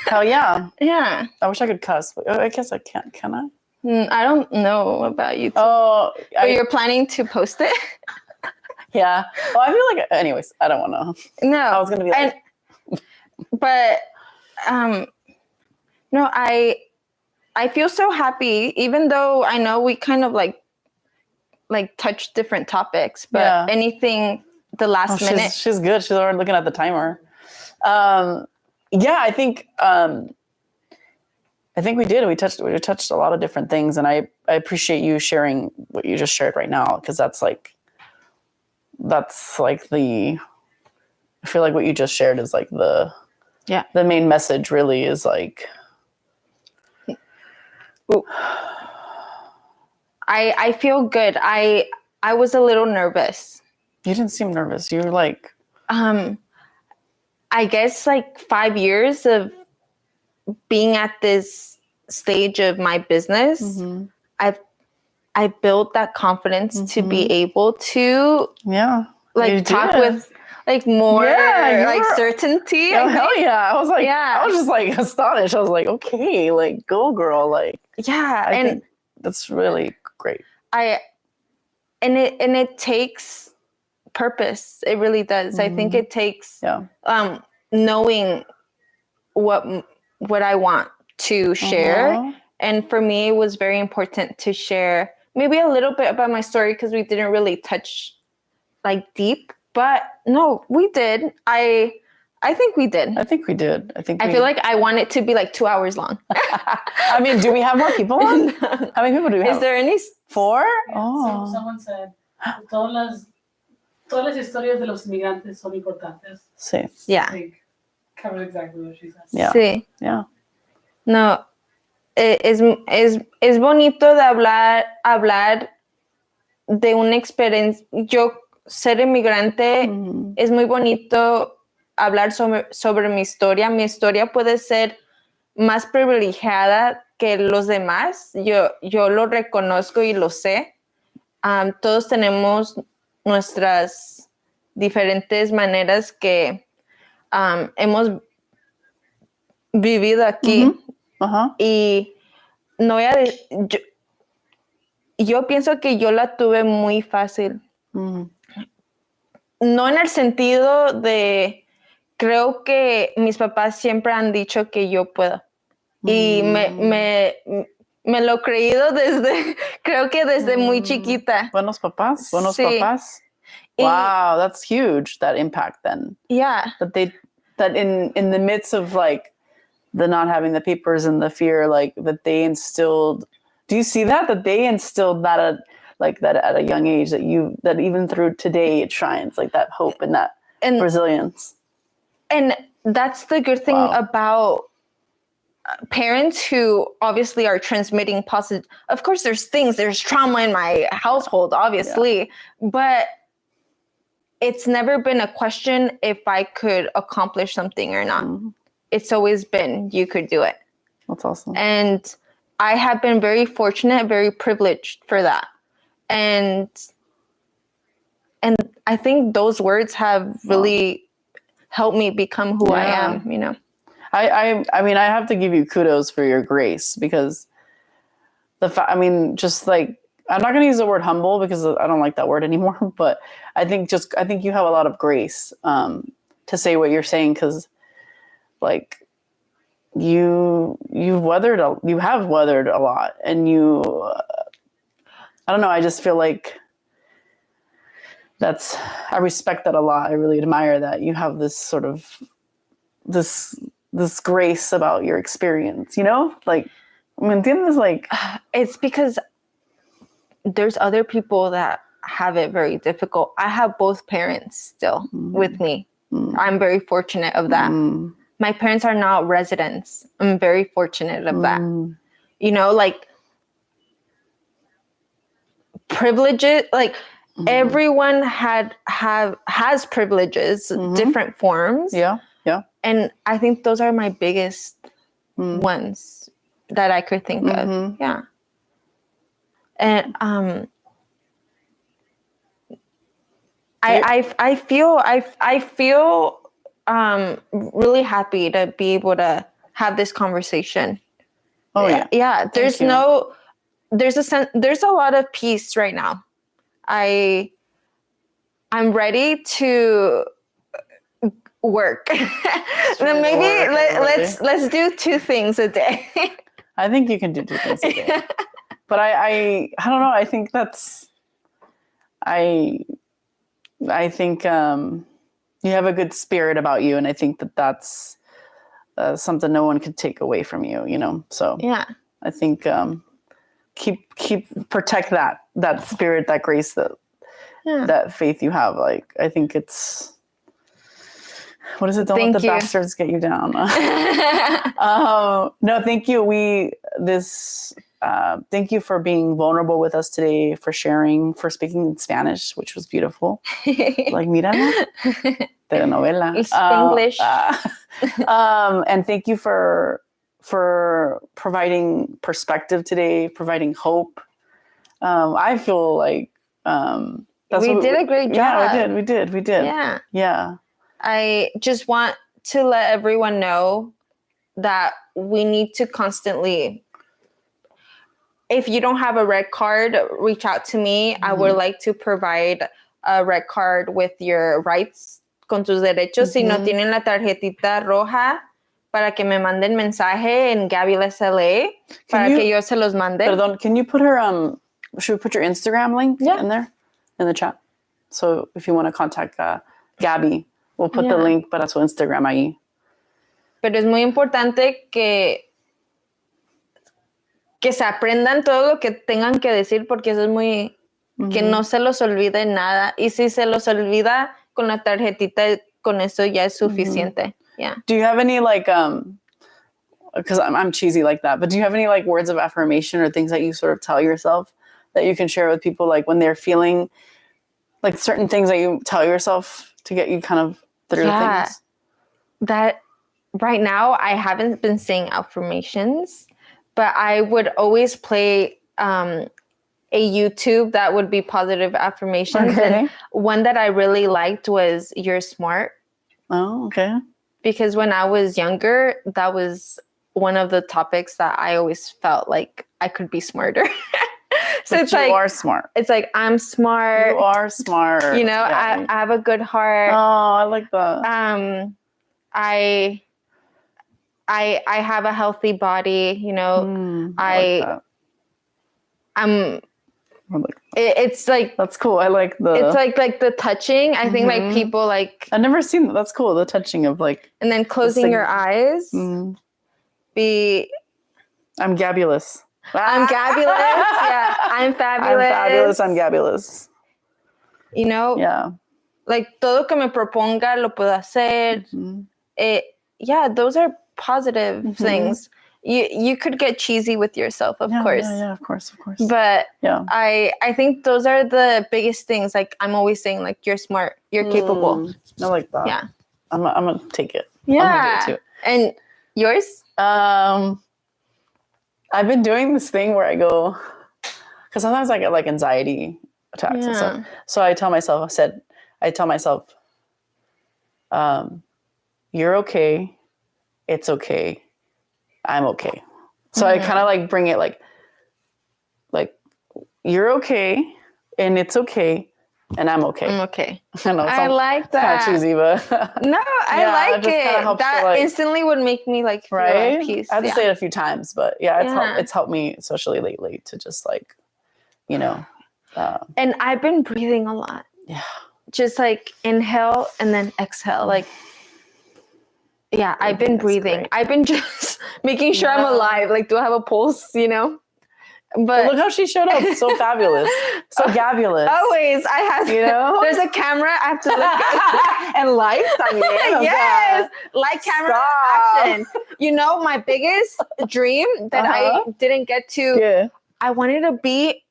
Hell yeah. Yeah. I wish I could cuss, but I guess I can't. Can I? I don't know about you. Oh, but you're planning to post it? Yeah. Well, I feel like, anyways, I don't want to. No. I was going to be like. But, no, I feel so happy, even though I know we kind of like touch different topics, but anything the last minute. She's good. She's already looking at the timer. I think we did. We touched a lot of different things, and I appreciate you sharing what you just shared right now, because that's like I feel like what you just shared is like the main message really is like. Ooh. I feel good. I was a little nervous. You didn't seem nervous. You were like, I guess like 5 years of being at this stage of my business, I've built that confidence to be able to talk with like more certainty. Oh, hell yeah. I was like, I was just like astonished. I was like, okay, like go girl. Like, I think that's really great. And it takes purpose. It really does. I think it takes knowing what I want to share. And for me, it was very important to share maybe a little bit about my story, because we didn't really touch like deep, but no, we did. I think we did. I think we did. I feel like I want it to be like 2 hours long. I mean, do we have more people on? How many people do we have? Is there any 4? Oh. Someone said, todas las historias de los inmigrantes son importantes. Sí. Yeah. I think covers exactly what she said. Yeah. Sí. Yeah. No, es bonito de hablar de una experiencia. Yo ser inmigrante, es muy bonito hablar sobre mi historia. Mi historia puede ser más privilegiada que los demás. Yo lo reconozco y lo sé. Todos tenemos nuestras diferentes maneras que hemos vivido aquí. Y no voy a yo pienso que yo la tuve muy fácil. No en el sentido de, creo que mis papás siempre han dicho que yo puedo. Y me lo he creído creo que desde muy chiquita. Buenos papás. Wow, that's huge, that impact then. Yeah. That in the midst of like the not having the papers and the fear, like that they instilled. Do you see that they instilled that at a young age, that even through today it shines, like that hope and that resilience? And that's the good thing about parents who obviously are transmitting positive. Of course, there's trauma in my household, obviously, but it's never been a question if I could accomplish something or not. Mm-hmm. It's always been, you could do it. That's awesome. And I have been very fortunate, very privileged for that. And I think those words have really helped me become who I am, you know? I mean, I have to give you kudos for your grace, because just like, I'm not going to use the word humble because I don't like that word anymore, but I think you have a lot of grace to say what you're saying, because like you have weathered a lot, and I don't know, I just feel like I respect that a lot. I really admire that you have this sort of this grace about your experience, you know? Like, ¿me entiendes? Like, it's because there's other people that have it very difficult. I have both parents still with me. I'm very fortunate of that. My parents are not residents. I'm very fortunate of that. You know, like, privileges, like, everyone has privileges, different forms. Yeah. And I think those are my biggest ones that I could think of. Yeah. And I feel really happy to be able to have this conversation. Oh yeah. Yeah. There's a lot of peace right now. I'm ready to work. Then maybe let's do 2 things a day. I think you can do 2 things a day. But I don't know. I think I think you have a good spirit about you, and I think that's something no one could take away from you, you know? So yeah, I think protect that spirit, that grace, that faith you have. Like, I think it's, what is it? Don't let the bastards get you down. No, thank you. Thank you for being vulnerable with us today, for sharing, for speaking in Spanish, which was beautiful. Like, mírala, telenovela. English. And thank you for providing perspective today, providing hope. I feel like we did a great job. Yeah, we did. Yeah. I just want to let everyone know that we need to constantly, if you don't have a red card, reach out to me. I would like to provide a red card with your rights, con tus derechos. Si no tienen la tarjetita roja, para que me manden mensaje en GabulousLA, para que yo se los mande. Perdón, can you put should we put your Instagram link in there, in the chat? So if you want to contact Gaby, we'll put the link para su Instagram ahí. Pero es muy importante que se aprendan todo lo que tengan que decir, porque eso es muy, que no se los olvide nada. Y si se los olvida, con la tarjetita, con eso ya es suficiente. Yeah. Do you have any, like, because I'm cheesy like that, but do you have any, like, words of affirmation or things that you sort of tell yourself that you can share with people, like, when they're feeling, like, certain things that you tell yourself to get you kind of through things? That right now I haven't been saying affirmations, but I would always play a YouTube that would be positive affirmations. Okay. And one that I really liked was "You're smart." Oh, okay. Because when I was younger, that was one of the topics that I always felt like I could be smarter. So but it's like, you are smart. It's like, I'm smart. You are smart. You know, I have a good heart. Oh, I like that. I have a healthy body, you know. It's like, that's cool. I like it's like the touching. I think like people like, I've never seen that. That's cool. The touching of like, and then closing your eyes. be. I'm Gabulous. I'm Gabulous. Yeah, I'm fabulous. I'm fabulous. I'm Gabulous. You know? Yeah. Like, todo que me proponga lo puedo hacer. Yeah, those are positive things. You could get cheesy with yourself, of course. Yeah, of course. But I think those are the biggest things. Like, I'm always saying, like, you're smart, you're capable. I like that. Yeah. I'm gonna take it. Yeah. I'm gonna do it too. And yours? I've been doing this thing where I go, because sometimes I get like anxiety attacks and stuff. So I tell myself, you're okay. It's okay. I'm okay. So I kind of like bring it like you're okay and it's okay and I'm okay. I'm okay. I like that. It's kind of cheesy, but no, I like it. That like, instantly would make me like feel right? at peace. I have to say it a few times, but it's helped me socially lately to just like, you know. And I've been breathing a lot. Yeah. Just like inhale and then exhale. Like, yeah, I've been breathing. Great. I've been just making sure I'm alive. Like, do I have a pulse, you know? But look how she showed up. So fabulous. So gabulous. Always. I have, you know, there's a camera. I have to look at. And lights también. Yes. Light, camera, action. You know, my biggest dream that I didn't get to, I wanted to be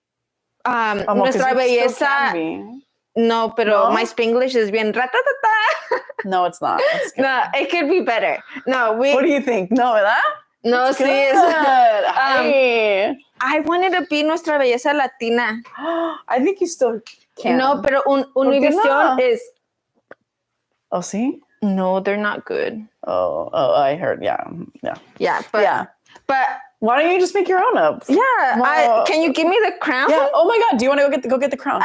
Nuestra Belleza. No, pero my Spanglish is bien ratatata. No, it's not. No, it could be better. No, What do you think? No, ¿verdad? No, sí. I wanted to be Nuestra Belleza Latina. I think you still can. No, pero Univision is. Oh, sí? No, they're not good. Oh, I heard. Yeah, but why don't you just make your own up? Yeah, can you give me the crown? Yeah. Oh my God, do you want to go get the crown?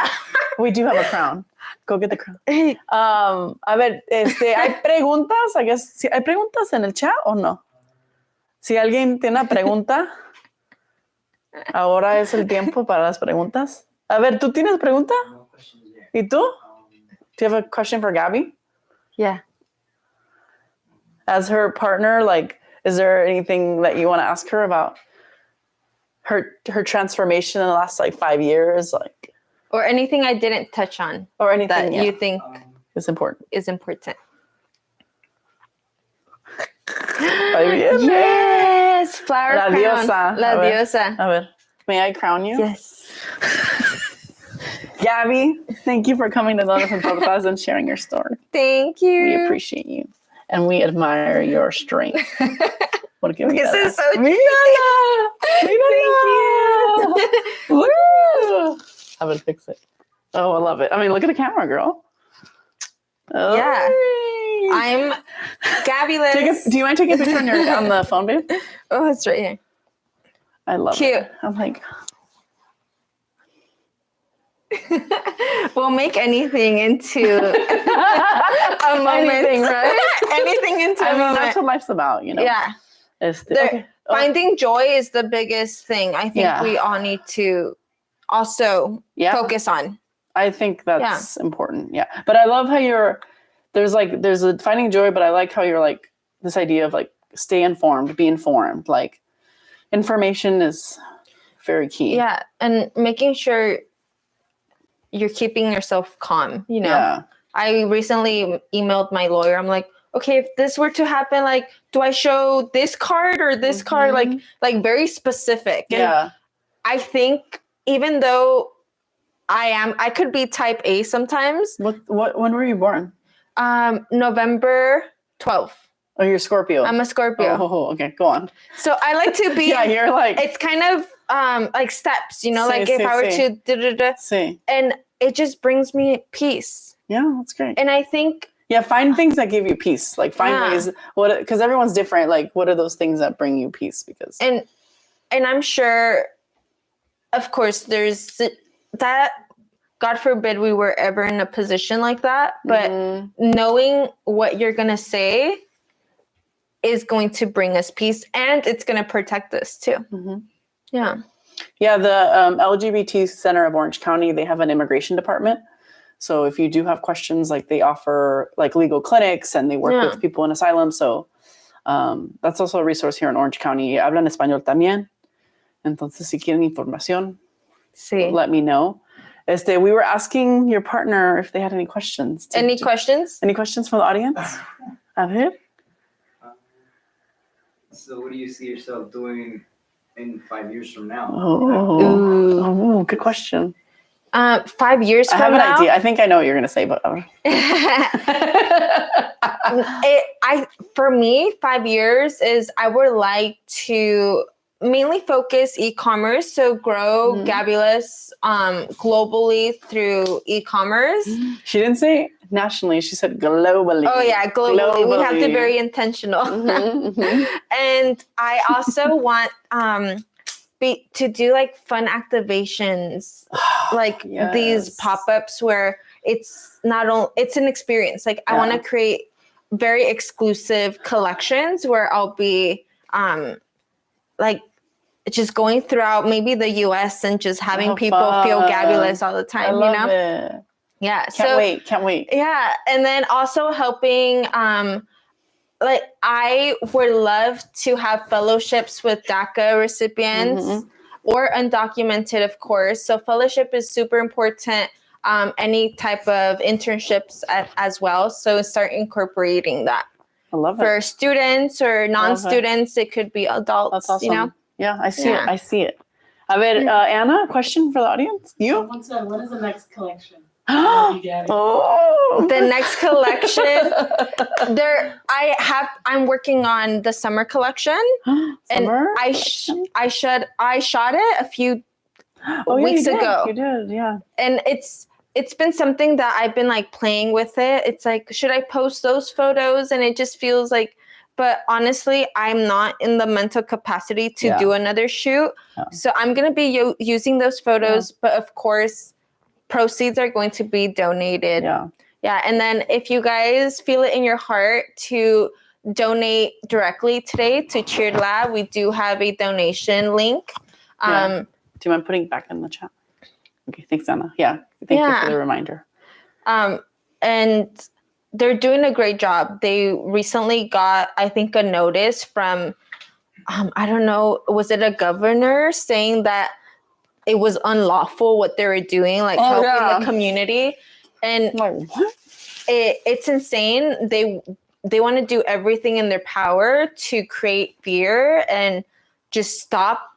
We do have a crown. Go get the crown. A ver, ¿hay preguntas? I guess, ¿hay preguntas en el chat o no? Si alguien tiene una pregunta, ahora es el tiempo para las preguntas. A ver, ¿tú tienes pregunta? No questions yet. ¿Y tú? Do you have a question for Gaby? Yeah. As her partner, like, is there anything that you want to ask her about her transformation in the last like 5 years, like, or anything I didn't touch on, or anything that you think is important? Yes, flower La crown. diosa. La diosa. A ver, may I crown you? Yes. Gaby, thank you for coming to Love and Podcast and sharing your story. Thank you. We appreciate you. And we admire your strength. This is so cheesy. Thank you. Woo! I would fix it. Oh, I love it. I mean, look at the camera, girl. Oh. Yeah. I'm Gabulous. Do you want to take a picture on the phone, babe? Oh, it's right here. I love Cute. it. I'm like... We'll make anything into a moment. Anything, right? Anything into a moment. That's what life's about, you know? Yeah. Finding joy is the biggest thing I think we all need to also focus on. I think that's important. Yeah. But I love how there's a finding joy, but I like how you're like this idea of like stay informed, be informed. Like information is very key. Yeah. And making sure you're keeping yourself calm, you know? Yeah. I recently emailed my lawyer. I'm like, okay, if this were to happen, like, do I show this card or this card? Like very specific. And I think even though I could be type A sometimes. When were you born? November 12th. Oh, you're Scorpio. I'm a Scorpio. Oh, okay, go on. So I like to be. Yeah, you're like. It's kind of like steps, you know, if I were to and it just brings me peace. Yeah, that's great. And I think find things that give you peace. Like find ways because everyone's different. Like what are those things that bring you peace? Because and I'm sure, of course, there's that. God forbid we were ever in a position like that, but knowing what you're gonna say is going to bring us peace, and it's gonna protect us too. Mm-hmm. Yeah. Yeah, the LGBT Center of Orange County, they have an immigration department. So if you do have questions, like they offer like legal clinics and they work with people in asylum. So That's also a resource here in Orange County. Hablan español también. Entonces, si quieren información, let me know. We were asking your partner if they had any questions. Any questions? Any questions from the audience? A ver. So what do you see yourself doing in 5 years from now? Oh, good question. 5 years from now? I have an idea. I think I know what you're going to say, but for me, 5 years is I would like to mainly focus e-commerce, so grow Gabulous globally through e-commerce. She didn't say nationally, she said globally. Oh yeah, globally. We have to be very intentional. And I also want to do like fun activations, like these pop-ups where it's not only it's an experience. Like I want to create very exclusive collections where I'll be like just going throughout maybe the US and just having people feel Gabulous all the time. I love it. Yeah. Can't wait. Yeah. And then also helping like I would love to have fellowships with DACA recipients or undocumented, of course. So fellowship is super important. Any type of internships as well. So start incorporating that. I love it. For students or non-students, it could be adults. That's awesome. You know? Yeah, I see it. I see it. A ver, Anna, a question for the audience? You? Someone said, what is the next collection? Oh, the next collection. I'm working on the summer collection. Summer? And I shot it a few weeks ago. You did, yeah. And it's been something that I've been like playing with it. It's like, should I post those photos? And it just feels like, but honestly, I'm not in the mental capacity to do another shoot. Yeah. So I'm going to be using those photos, but of course, proceeds are going to be donated. Yeah. And then if you guys feel it in your heart to donate directly today to Cheered Lab, we do have a donation link. Do you mind putting it back in the chat? Okay, thanks, Anna. Yeah, thank you for the reminder. And they're doing a great job. They recently got, I think, a notice from, I don't know, was it a governor saying that it was unlawful what they were doing, like helping the community. And what? It's insane. They want to do everything in their power to create fear and just stop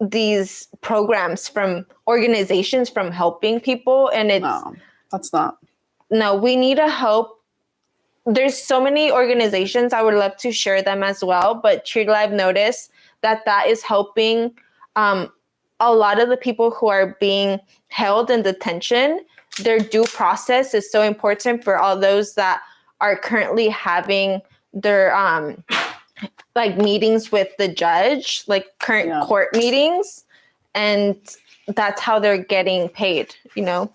these programs from organizations from helping people. And we need to help. There's so many organizations. I would love to share them as well, but Cheered Live noticed that is helping a lot of the people who are being held in detention. Their due process is so important for all those that are currently having their like meetings with the judge, like current court meetings, and that's how they're getting paid, you know?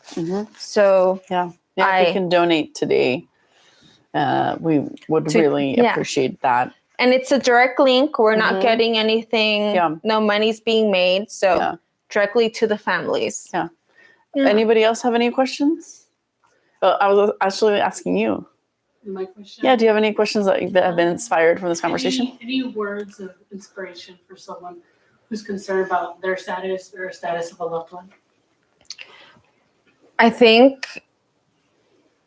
So if we can donate today, we would really appreciate that. And it's a direct link. We're not getting anything. No money's being made. So directly to the families. Yeah. Anybody else have any questions? I was actually asking you. My question? Yeah. Do you have any questions that have been inspired from this conversation? Any words of inspiration for someone who's concerned about their status or status of a loved one? I think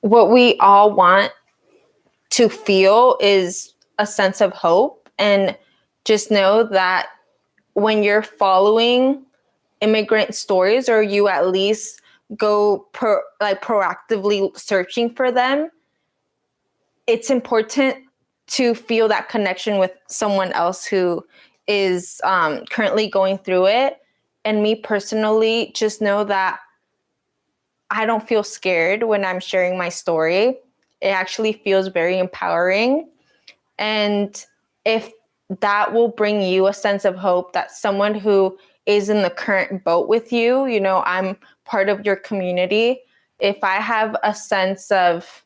what we all want to feel is a sense of hope, and just know that when you're following immigrant stories, or you at least go proactively searching for them, it's important to feel that connection with someone else who is currently going through it. And me personally, just know that I don't feel scared when I'm sharing my story. It actually feels very empowering. And if that will bring you a sense of hope that someone who is in the current boat with you, you know, I'm part of your community. If I have a sense of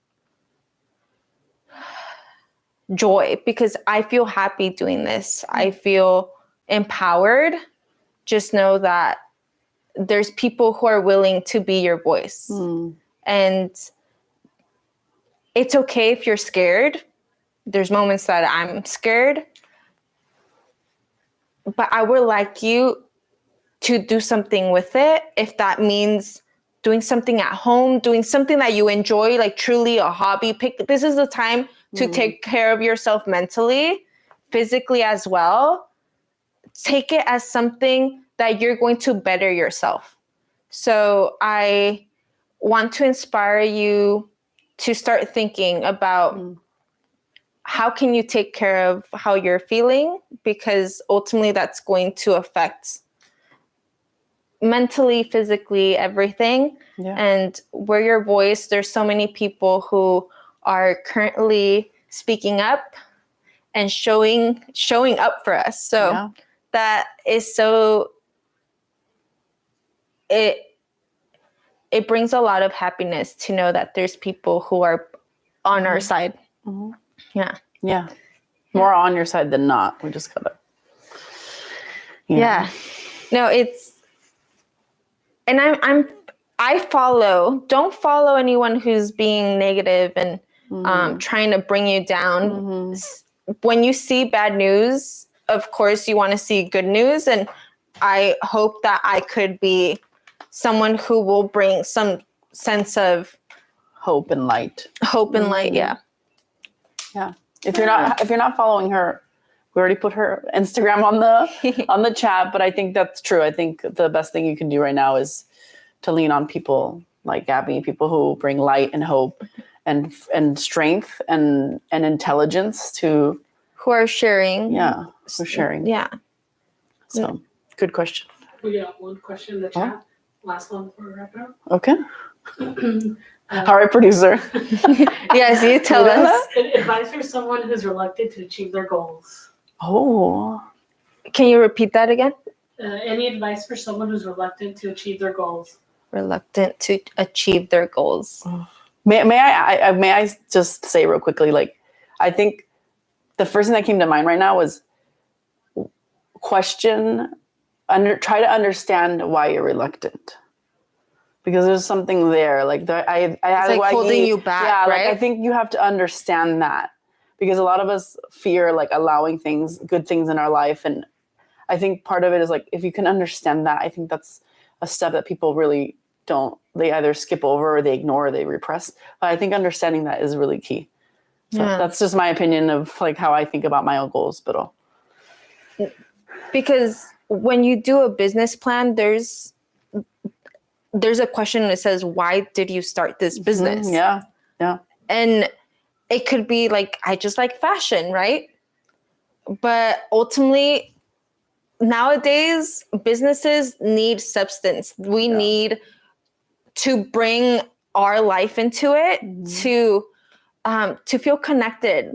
joy because I feel happy doing this, I feel empowered, just know that there's people who are willing to be your voice. And it's okay if you're scared. There's moments that I'm scared. But I would like you to do something with it. If that means doing something at home, doing something that you enjoy, like truly a hobby. This is the time to take care of yourself mentally, physically as well. Take it as something that you're going to better yourself. So I want to inspire you to start thinking about how can you take care of how you're feeling, because ultimately that's going to affect mentally, physically, everything. Yeah. And we're your voice. There's so many people who are currently speaking up and showing up for us. So that is so, it brings a lot of happiness to know that there's people who are on our side. Mm-hmm. Yeah. More on your side than not. We just gotta. Yeah. No, it's, and don't follow anyone who's being negative and trying to bring you down. Mm-hmm. When you see bad news, of course you want to see good news. And I hope that I could be someone who will bring some sense of hope and light. Yeah. Yeah. If you're not following her, we already put her Instagram on the chat, but I think that's true. I think the best thing you can do right now is to lean on people like Gaby, people who bring light and hope and strength and intelligence to who are sharing. Yeah. Who's sharing. Yeah. So good question. We got one question in the chat. Last one for wrap up. Okay. All right, producer. Yes, you tell us. Advice for someone who's reluctant to achieve their goals. Oh. Can you repeat that again? Any advice for someone who's reluctant to achieve their goals? Reluctant to achieve their goals. May I just say real quickly, like, I think the first thing that came to mind right now was try to understand why you're reluctant. Because there's something there, like it's like holding you back, yeah, right? Like I think you have to understand that, because a lot of us fear like allowing good things in our life, and I think part of it is like if you can understand that, I think that's a step that people really don't. They either skip over or they ignore or they repress. But I think understanding that is really key. So that's just my opinion of like how I think about my own goals, but all. Because when you do a business plan, there's a question that says, why did you start this business? Yeah. And it could be like, I just like fashion, right? But ultimately, nowadays, businesses need substance. We need to bring our life into it to feel connected.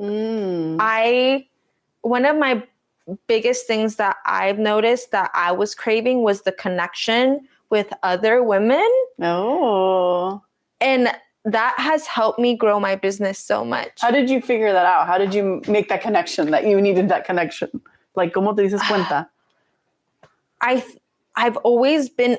One of my biggest things that I've noticed that I was craving was the connection with other women. Oh. And that has helped me grow my business so much. How did you figure that out? How did you make that connection, that you needed that connection? Like, ¿cómo te dices cuenta? I've always been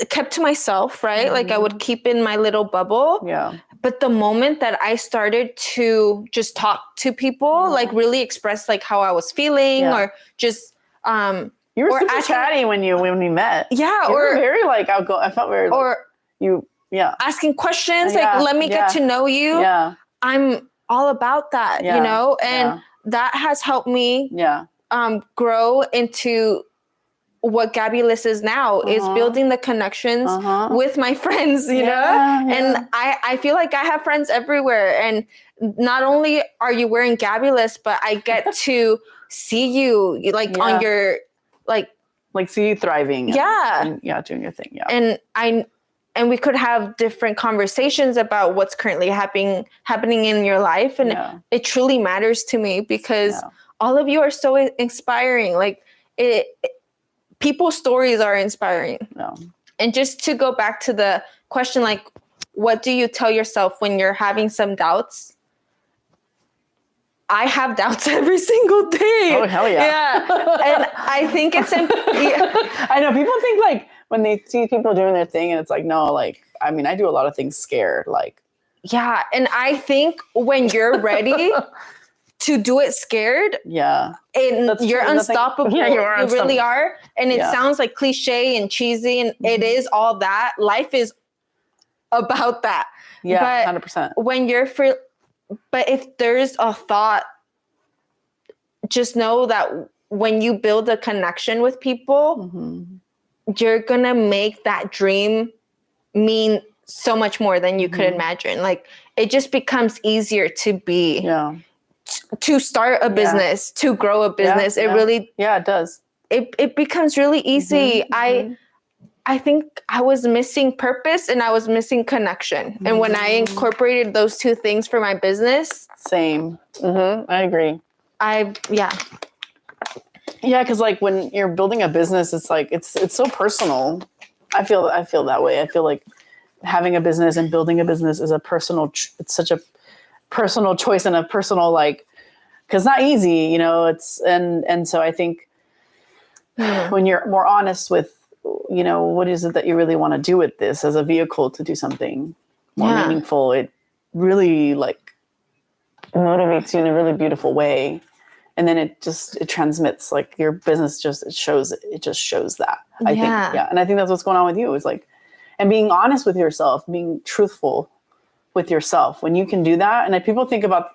kept to myself, right? Like I would keep in my little bubble. Yeah. But the moment that I started to just talk to people, like really express like how I was feeling or just you were super chatty when we met. Yeah. You were very like outgoing. I felt very asking questions, like let me get to know you. Yeah. I'm all about that, you know? And that has helped me grow into what GabuLous is now, is building the connections with my friends, you know? And I feel like I have friends everywhere. And not only are you wearing GabuLous, but I get to see you like on your, like see you thriving. And doing your thing. Yeah. And we could have different conversations about what's currently happening in your life. And it truly matters to me because all of you are so inspiring. Like people's stories are inspiring. And just to go back to the question, like, what do you tell yourself when you're having some doubts? I have doubts every single day. Oh, hell yeah. Yeah. And I think it's I know people think like when they see people doing their thing and it's like, no, like, I mean, I do a lot of things scared. Like, yeah. And I think when you're ready, to do it scared. Yeah. And you're unstoppable. Yeah, you are unstoppable. Really are. And it sounds like cliche and cheesy, and it is all that. Life is about that. Yeah, 100%. When you're but if there's a thought, just know that when you build a connection with people, you're gonna make that dream mean so much more than you could imagine. Like, it just becomes easier to be, to start a business, to grow a business. It really, it does. It becomes really easy. I think I was missing purpose and I was missing connection. And when I incorporated those two things for my business. Same. I agree. Yeah, because like when you're building a business, it's like it's so personal. I feel that way. I feel like having a business and building a business is a personal. It's such a personal choice and a personal like, because it's not easy, you know. It's and so I think when you're more honest with, you know, what is it that you really want to do with this as a vehicle to do something more meaningful, it really like motivates you in a really beautiful way. And then it transmits, like your business just shows that. I think. Yeah. And I think that's what's going on with you, is like, and being honest with yourself, being truthful with yourself. When you can do that, and people think about,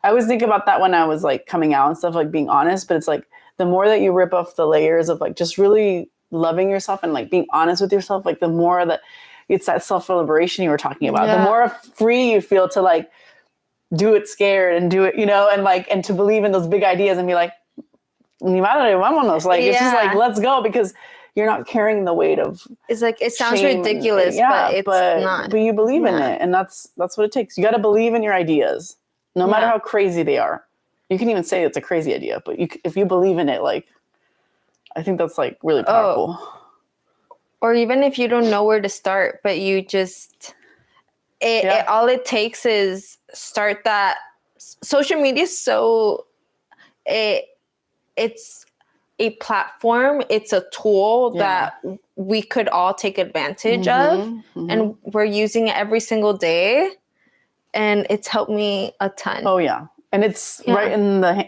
I always think about that when I was like coming out and stuff, like being honest, but it's like the more that you rip off the layers of like just really loving yourself and like being honest with yourself, like the more that it's that self-liberation you were talking about, the more free you feel to like do it scared and do it, you know, and like, and to believe in those big ideas and be like, ni madre, vámonos. Like, it's just like, let's go, because you're not carrying the weight of, it's like, it sounds ridiculous, but it's not. But you believe in it. And that's what it takes. You got to believe in your ideas, no matter how crazy they are. You can even say it's a crazy idea, but if you believe in it, like, I think that's like really powerful. Or even if you don't know where to start, but you just, all it takes is start that. Social media is so, it's a platform, it's a tool that we could all take advantage of, and we're using it every single day, and it's helped me a ton. Oh yeah, and it's right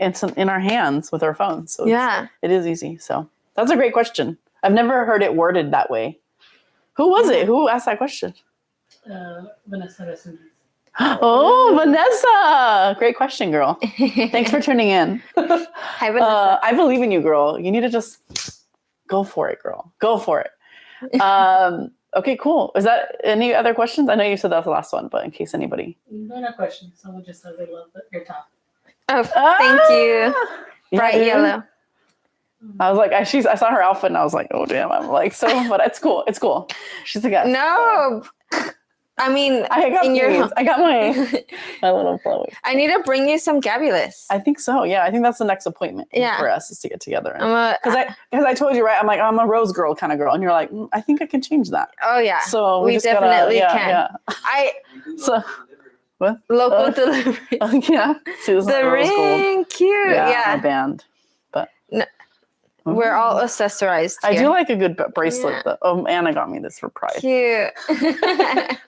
it's in our hands with our phones. So it is easy. So that's a great question. I've never heard it worded that way. Who was it? Who asked that question? Vanessa. Oh, Vanessa. Great question, girl. Thanks for tuning in. Hi, Vanessa. I believe in you, girl. You need to just go for it, girl. Go for it. Okay, cool. Is that any other questions? I know you said that was the last one, but in case anybody. No questions. Someone just says they love your top. Oh, thank you. Bright yellow. I was like, I saw her outfit and I was like, oh damn. I'm like, so, but it's cool. It's cool. She's a guest. No. I mean, I got my little flowy. I need to bring you some Gabulous. I think so. Yeah, I think that's the next appointment for us, is to get together. Because I told you, right? I'm like, I'm a rose girl kind of girl, and you're like, I think I can change that. Oh yeah. So we definitely can. Yeah. What? Local delivery. Yeah. The ring, gold. Cute. Yeah. A band, but. No. We're all accessorized here. I do like a good bracelet. Though. Oh, Anna got me this for Pride. Cute.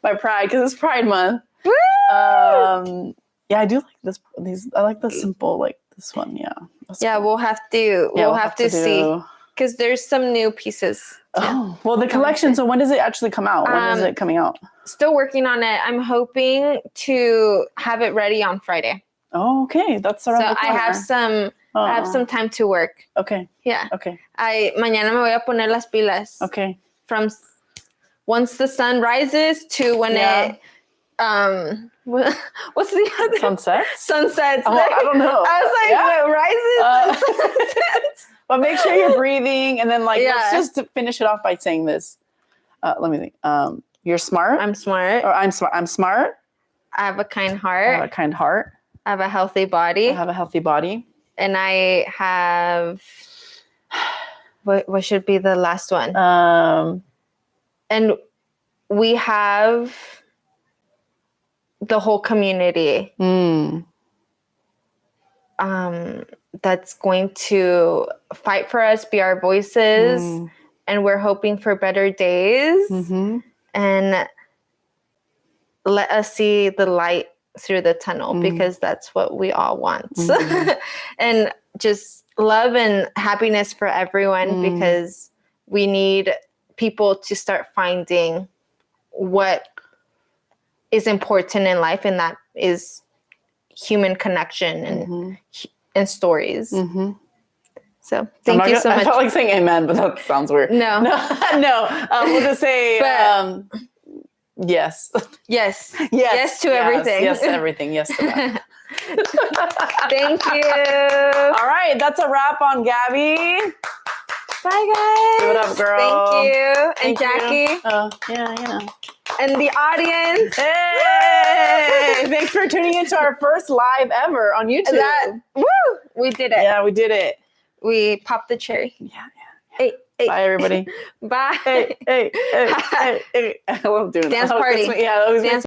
My Pride, because it's Pride Month. Woo! Yeah, I do like these. I like the simple, like this one. Yeah. We'll have to. We'll have to see, because there's some new pieces. Oh, well, the collection. So when does it actually come out? When is it coming out? Still working on it. I'm hoping to have it ready on Friday. Oh, okay. That's around the corner. I have some time to work. Okay. Yeah. Okay. Mañana me voy a poner las pilas. Okay. From once the sun rises to when it what's the other? Sunsets. Oh, I don't know. I was like, when it rises. Sunsets. But make sure you're breathing, and then let's just finish it off by saying this. Let me think. You're smart. I'm smart. Or I'm smart. I'm smart. I have a kind heart. I have a kind heart. I have a healthy body. I have a healthy body. And I have, what should be the last one? And we have the whole community that's going to fight for us, be our voices, and we're hoping for better days, and let us see the light through the tunnel because that's what we all want. And just love and happiness for everyone because we need people to start finding what is important in life, and that is human connection and stories. So thank you so much. I felt like saying amen, but that sounds weird. No. We'll just say yes. Yes to everything. Yes to everything. Yes to that. Thank you. All right, that's a wrap on Gabby. Bye, guys. Give it up, girl. Thank you. And Thank you. Jackie. Oh, yeah. And the audience. Hey! Thanks for tuning into our first live ever on YouTube. We did it. Yeah, we did it. We popped the cherry. Yeah. Hey. Bye, everybody. Bye. Hey. I love doing Dance that. party. Yeah, that always Dance makes